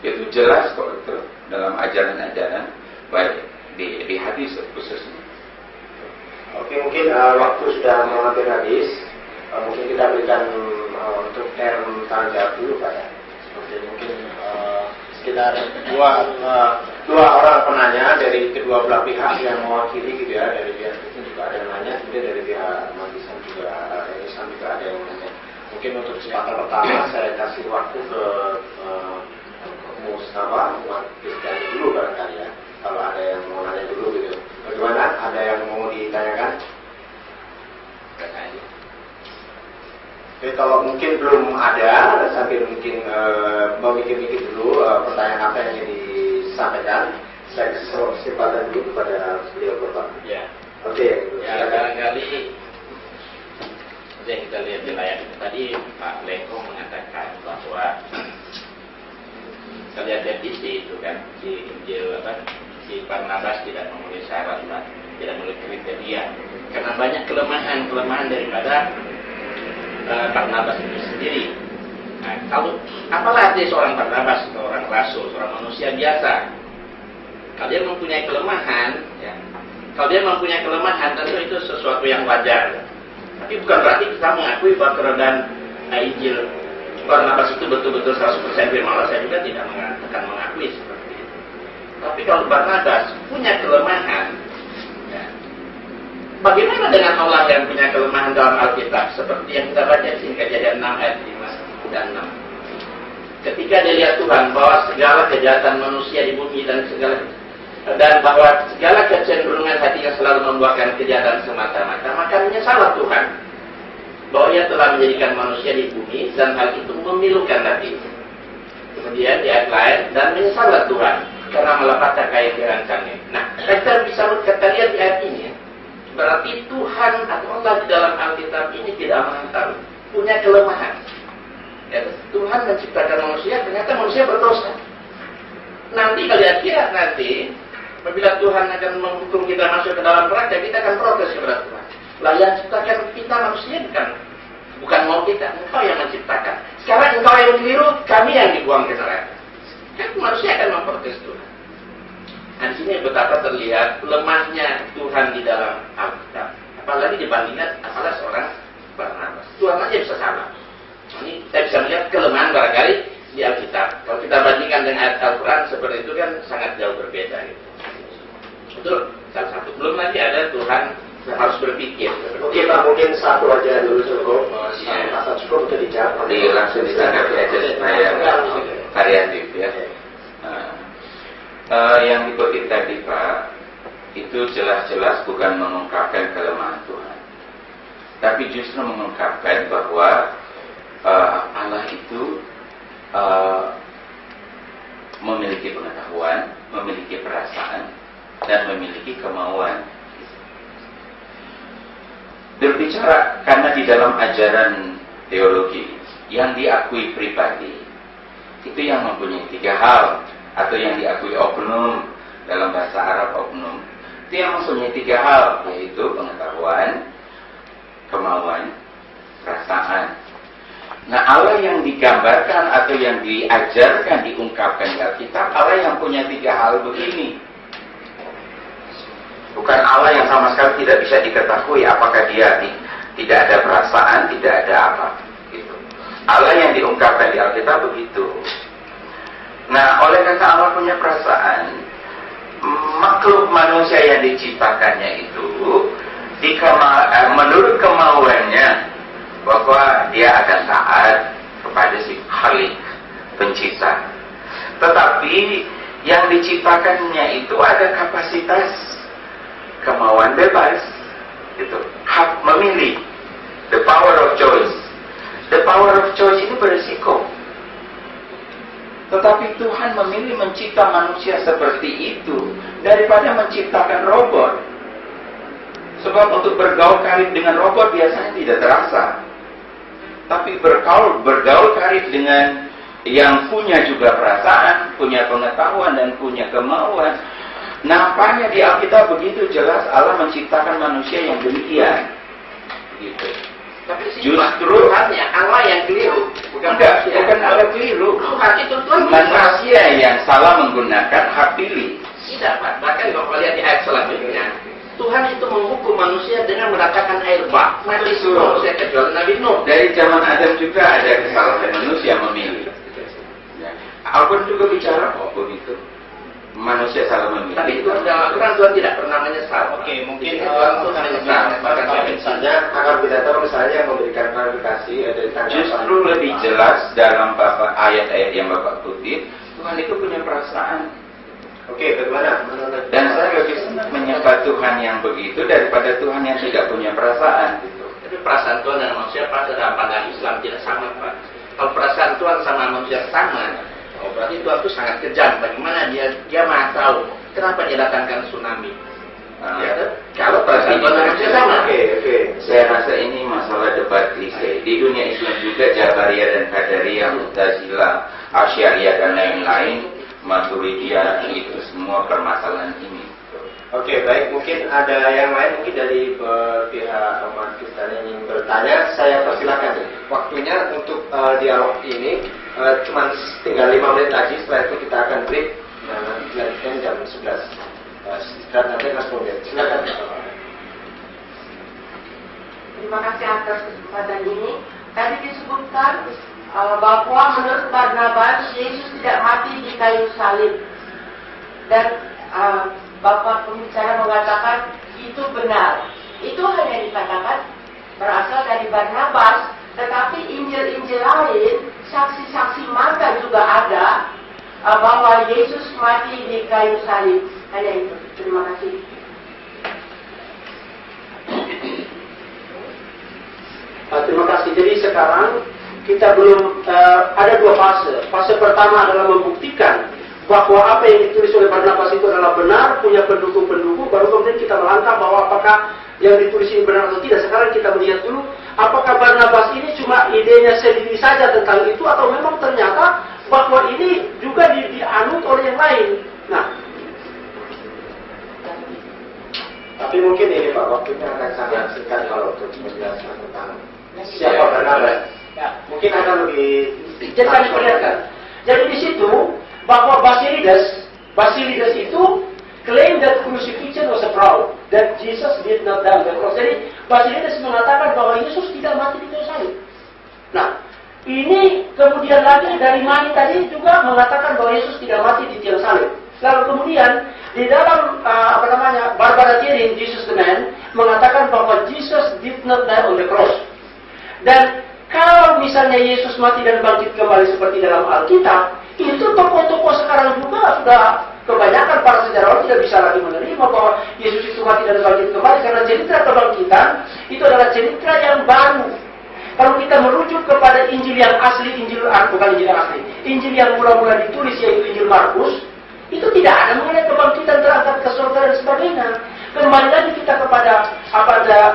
Itu jelas kok itu dalam ajaran-ajaran, baik di hadis khususnya. Oke, mungkin waktu sudah mau hampir habis. Mungkin kita berikan untuk term tanggung jawab dulu Pak ya. Seperti mungkin sekitar dua orang penanya dari kedua belah pihak yang mewakili gitu ya, dari pihak Kristen juga ada yang nanya, kemudian dari pihak umat Islam juga ada yang nanya. Mungkin untuk kesempatan pertama saya kasih waktu ke Mustafa umat Kristen dulu barangkali ya, kalau ada yang mau nanya dulu gitu. Bagaimana? Ada yang mau ditanyakan? Oke, kalau mungkin belum ada, sambil mungkin memikir-mikir dulu pertanyaan apa yang ingin disampaikan, saya kasih kesempatan dulu kepada beliau Bapak. Ya. Oke. Ya, barangkali yang kita lihat di layar itu tadi Pak Leko mengatakan bahwa kita lihat di itu kan di Injil si Barnabas tidak memenuhi syarat, tidak memenuhi kriteria karena banyak kelemahan daripada Barnabas itu sendiri. Nah, kalau apalah artinya seorang Barnabas, seorang rasul, seorang manusia biasa? Kalau dia mempunyai kelemahan, ya. Kalau dia mempunyai kelemahan, tentu itu sesuatu yang wajar. Tapi bukan berarti kita mengakui bahwa keberadaan Injil Barnabas itu betul-betul 100% firman Allah. Saya juga tidak akan mengakui seperti itu. Tapi kalau Barnabas punya kelemahan, ya. Bagaimana dengan Allah yang punya kelemahan dalam Alkitab? Seperti yang kita baca di sini, Kejadian 6 ayat 5 dan 6. Ketika dia lihat Tuhan bahwa segala kejahatan manusia di bumi dan bahwa segala kecenderungan hatinya selalu membuahkan kejahatan semata-mata, maka menyesallah Tuhan bahwa ia telah menjadikan manusia di bumi dan hal itu memilukan hatinya. Kemudian di ayat lain, dan menyesallah Tuhan karena melepaskan kain dirancangnya. Nah, kita bisa lihat di ayat ini, berarti Tuhan atau Allah di dalam Alkitab ini tidak mengenal, punya kelemahan. Ya, Tuhan menciptakan manusia, ternyata manusia berdosa. Nanti kira-kira nanti apabila Tuhan akan menghukum kita masuk ke dalam neraka, kita akan protes kepada Tuhan. Lah yang ciptakan kita manusia bukan mau kita, Engkau yang menciptakan. Sekarang Engkau yang keliru, kami yang dibuang ke neraka. Kan manusia akan memprotes Tuhan. Nah, di sini betapa terlihat lemahnya Tuhan di dalam Alkitab. Apalagi dibandingkan apalah seorang Barnabas. Tuhan aja bisa salah. Ini kita bisa melihat kelemahan barangkali di Alkitab. Kalau kita bandingkan dengan ayat Al-Quran seperti itu kan sangat jauh berbeda. Gitu. Betul, salah satu. Belum lagi ada Tuhan yang harus berpikir. Oke Pak, mungkin satu aja dulu cukup. Masa cukup untuk dijawab. Langsung ditanggapi aja supaya variatif ya. Yang dikutip tadi Pak, itu jelas-jelas bukan mengungkapkan kelemahan Tuhan, tapi justru mengungkapkan bahwa Allah itu memiliki pengetahuan, memiliki perasaan, dan memiliki kemauan. Berbicara karena di dalam ajaran teologi yang diakui pribadi, itu yang mempunyai 3 hal, atau yang diakui oknum, dalam bahasa Arab oknum, itu yang mempunyai 3 hal, yaitu pengetahuan, kemauan, perasaan. Nah, Allah yang digambarkan atau yang diajarkan, diungkapkan di Alkitab, Allah yang punya 3 hal begini. Bukan Allah yang sama sekali tidak bisa diketahui apakah dia tidak ada perasaan, tidak ada apa. Gitu. Allah yang diungkapkan di Alkitab begitu. Nah, oleh karena Allah punya perasaan, makhluk manusia yang diciptakannya itu, menurut kemauannya, bahwa dia akan taat kepada si Khalik, pencipta. Tetapi yang diciptakannya itu ada kapasitas kemauan bebas, gitu. Hak memilih, the power of choice. The power of choice ini berisiko. Tetapi Tuhan memilih mencipta manusia seperti itu daripada menciptakan robot. Sebab untuk bergaul karib dengan robot biasanya tidak terasa. Tapi bergaul karib dengan yang punya juga perasaan, punya pengetahuan dan punya kemauan. Nampaknya di Alkitab begitu jelas Allah menciptakan manusia yang demikian. Gitu. Tapi justru Allah yang keliru, bukan Allah keliru. Tuhan itu manusia yang salah menggunakan hak pilih. Tidak, Pak. Bahkan kalau lihat di ayat selanjutnya, Tuhan itu menghukum manusia dengan mendatangkan air bah. Mati semua manusia kecuali Nabi Nuh. Dari zaman Adam juga ada kesalahan manusia memilih. Al-Quran juga bicara begitu. Manusia salah memilih. Tapi itu dalam Al-Quran Tuhan tidak pernah menyesal. Oke, mungkin Tuhan menyesal. Maka kalau misalnya akan pidato misalnya memberikan klarifikasi dari tanggapan. Justru lebih jelas dalam ayat-ayat yang Bapak kutip, Tuhan itu punya perasaan. Oke, bagaimana? Dan saya lebih senang menyembah Tuhan yang begitu daripada Tuhan yang tidak punya perasaan. Gitu. Tapi perasaan Tuhan dan manusia pada pandangan Islam tidak sama, Pak. Kalau perasaan Tuhan sama manusia sama, berarti Tuhan itu sangat kejam. Bagaimana dia maha tahu kenapa dia datangkan tsunami? Ya, kalau perasaan Tuhan dan manusia sama. Oke. Saya rasa ini masalah debat klise. Di dunia Islam juga Jabariyah dan Qadariyah, Mu'tazilah, Asy'ariyah dan lain-lain, Maturidiyah, itu semua permasalahan ini. Oke, baik. Mungkin ada yang lain mungkin dari pihak umat Kristen yang ingin bertanya. Saya persilakan. Waktunya untuk dialog ini cuma tinggal 5 menit lagi. Setelah itu kita akan break dan dilanjutkan jam 11. Istirahat nanti Mas Bung. Silakan. Terima kasih atas kesempatan ini. Tadi disebutkan bahwa menurut Barnabas Yesus tidak mati di kayu salib. dan Bapak pembicara mengatakan itu benar. Itu hanya dikatakan berasal dari Barnabas, tetapi Injil-Injil lain, saksi-saksi mata juga ada bahwa Yesus mati di kayu salib. Hanya itu. Terima kasih. Terima kasih. Jadi sekarang kita belum ada dua fase. Fase pertama adalah membuktikan bahwa apa yang ditulis oleh Barnabas itu adalah benar, punya pendukung-pendukung, baru kemudian kita melangkah bahwa apakah yang ditulis ini benar atau tidak. Sekarang kita melihat dulu apakah Barnabas ini cuma idenya sendiri saja tentang itu, atau memang ternyata bahwa ini juga dianut oleh yang lain. Nah, tapi mungkin ini Pak, waktunya akan sangat singkat kalau untuk menjelaskan tentang siapa Barnabas. Ya, mungkin akan lebih jadi kami perlihatkan. Jadi di situ bahwa Basilides itu claim that crucifixion was a fraud, that Jesus did not die on the cross. Jadi Basilides mengatakan bahwa Yesus tidak mati di kayu salib. Nah, ini kemudian lagi dari Mani tadi juga mengatakan bahwa Yesus tidak mati di tiang salib. Lalu kemudian di dalam Barbara Thiering, Jesus the Man, mengatakan bahwa Jesus did not die on the cross. Dan kalau misalnya Yesus mati dan bangkit kembali seperti dalam Alkitab, itu tokoh-tokoh sekarang juga sudah kebanyakan para sejarawan tidak bisa lagi menerima bahwa Yesus itu mati dan bangkit kembali, karena cerita kebangkitan itu adalah cerita yang baru. Kalau kita merujuk kepada Injil yang asli, Injil yang mula-mula ditulis yaitu Injil Markus, itu tidak ada mengenai kebangkitan terangkat ke surga dan sebagainya. Kembali lagi kita kepada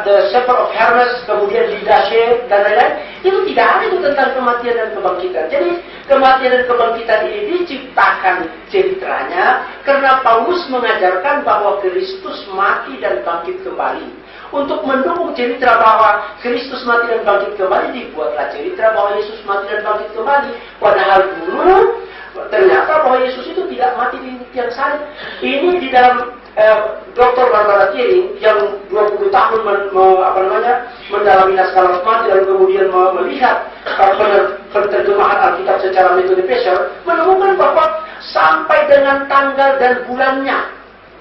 The Shepherd of Hermes, kemudian Didache dan lain-lain, itu tidak ada itu tentang kematian dan kebangkitan. Jadi kematian dan kebangkitan ini diciptakan ceritanya karena Paulus mengajarkan bahwa Kristus mati dan bangkit kembali. Untuk mendukung cerita bahwa Kristus mati dan bangkit kembali, dibuatlah cerita bahwa Yesus mati dan bangkit kembali. Padahal dulu ternyata bahwa Yesus itu tidak mati di tiang salib. Ini di dalam Dr. Barbara Thiering yang 20 tahun mendalami naskah mati dan kemudian melihat penerjemahan Alkitab secara metode Pesher, menemukan bahwa sampai dengan tanggal dan bulannya,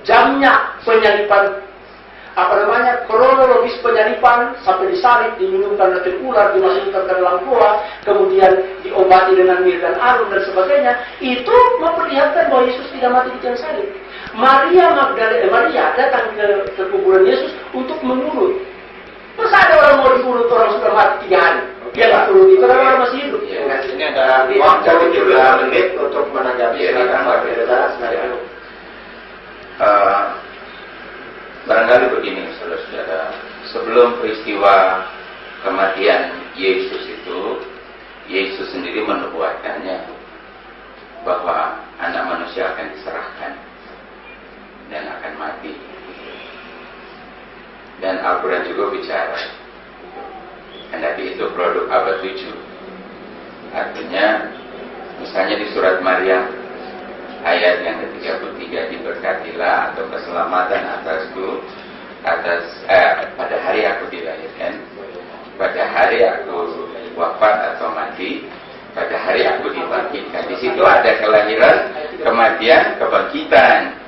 jamnya penyalipan, kronologis penyalipan, sampai disalib, diminumkan racun ular, dimasukkan ke dalam gua, kemudian diobati dengan mir dan arum dan sebagainya, itu memperlihatkan bahwa Yesus tidak mati di tiang salib. Maria datang ke kuburan Yesus untuk mengurut. Masa ada orang mau diurut, orang sudah mati 3 hari? Dia nggak urut itu, karena orang masih hidup. Ini ada waktu 3 menit untuk menanggapi silakan Pak Pendeta. Barangkali begini, saudara-saudara, sebelum peristiwa kematian Yesus itu, Yesus sendiri menubuatkannya bahwa anak manusia akan diserahkan dan akan mati. Dan Al-Quran juga bicara, Nabi itu produk abad 7. Artinya, misalnya di surat Maryam ayat yang ke-33, diberkatilah atau keselamatan pada hari aku dilahirkan, pada hari aku wafat atau mati, pada hari aku dibangkitkan. Di situ ada kelahiran, kematian, kebangkitan.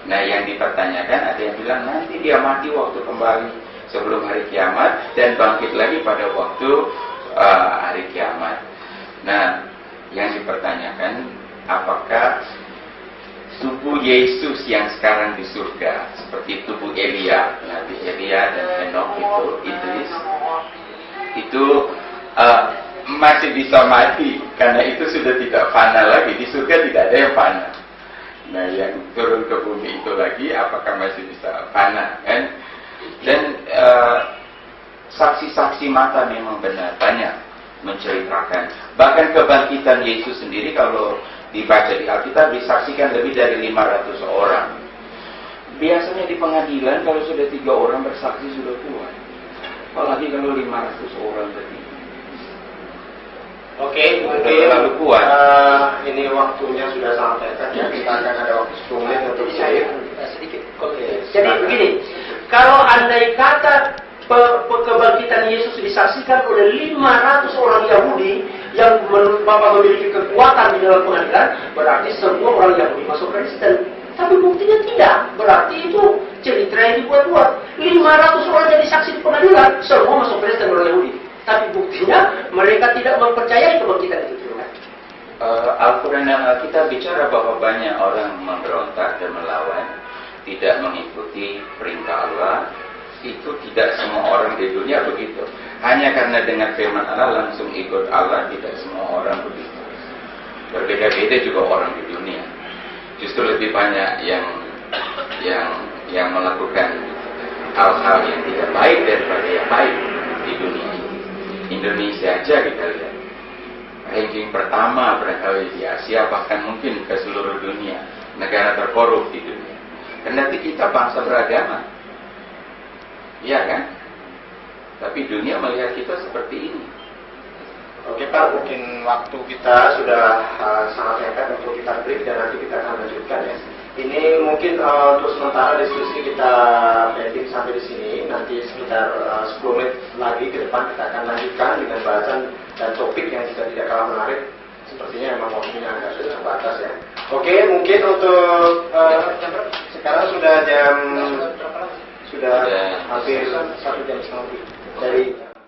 Nah, yang dipertanyakan ada yang bilang nanti dia mati waktu kembali sebelum hari kiamat dan bangkit lagi pada waktu hari kiamat. Nah, yang dipertanyakan apakah tubuh Yesus yang sekarang di surga seperti tubuh Elia, Nabi Elia dan Henokh itu, Idris, itu masih bisa mati karena itu sudah tidak fana lagi. Di surga tidak ada yang fana. Nah, yang turun ke bumi itu lagi apakah masih bisa fana, kan? Dan saksi-saksi mata memang benar banyak menceritakan. Bahkan kebangkitan Yesus sendiri kalau dibaca di Alkitab disaksikan lebih dari 500 orang. Biasanya di pengadilan kalau sudah 3 orang bersaksi sudah kuat. Apalagi kalau 500 orang tadi. Oke, mungkin terlalu kuat. Ini waktunya sudah sampai. Kita akan ada waktu 10 menit untuk saya sedikit. Jadi begini, kalau andai kata kebangkitan Yesus disaksikan oleh 500 orang Yahudi yang menurut Bapak memiliki kekuatan di dalam pengadilan, berarti semua orang Yahudi masuk Kristen. Tapi buktinya tidak. Berarti itu cerita yang dibuat-buat. 500 orang jadi saksi di pengadilan, semua masuk Kristen orang Yahudi. Tapi buktinya mereka tidak mempercayai kebangkitan itu. Al-Quran dan Alkitab bicara bahwa banyak orang memberontak dan melawan, tidak mengikuti perintah Allah. Itu tidak semua orang di dunia begitu. Hanya karena dengan firman Allah langsung ikut Allah, tidak semua orang begitu. Berbeda-beda juga orang di dunia. Justru lebih banyak yang melakukan hal-hal yang tidak baik daripada yang baik di dunia ini. Indonesia aja kita lihat, ranking pertama barangkali di Asia, bahkan mungkin ke seluruh dunia, negara terkorup di dunia. Dan nanti kita bangsa beragama, iya kan? Tapi dunia melihat kita seperti ini. Oke Pak, mungkin waktu kita sudah sangat mepet untuk kita break dan nanti kita akan lanjutkan ya. Ini mungkin untuk sementara diskusi kita ending sampai di sini. Nanti sekitar 10 menit lagi ke depan kita akan lanjutkan dengan bahasan dan topik yang juga tidak kalah menarik. Sepertinya memang waktunya agak sudah terbatas ya. Oke, mungkin untuk sekarang sudah hampir 1 jam setengah dari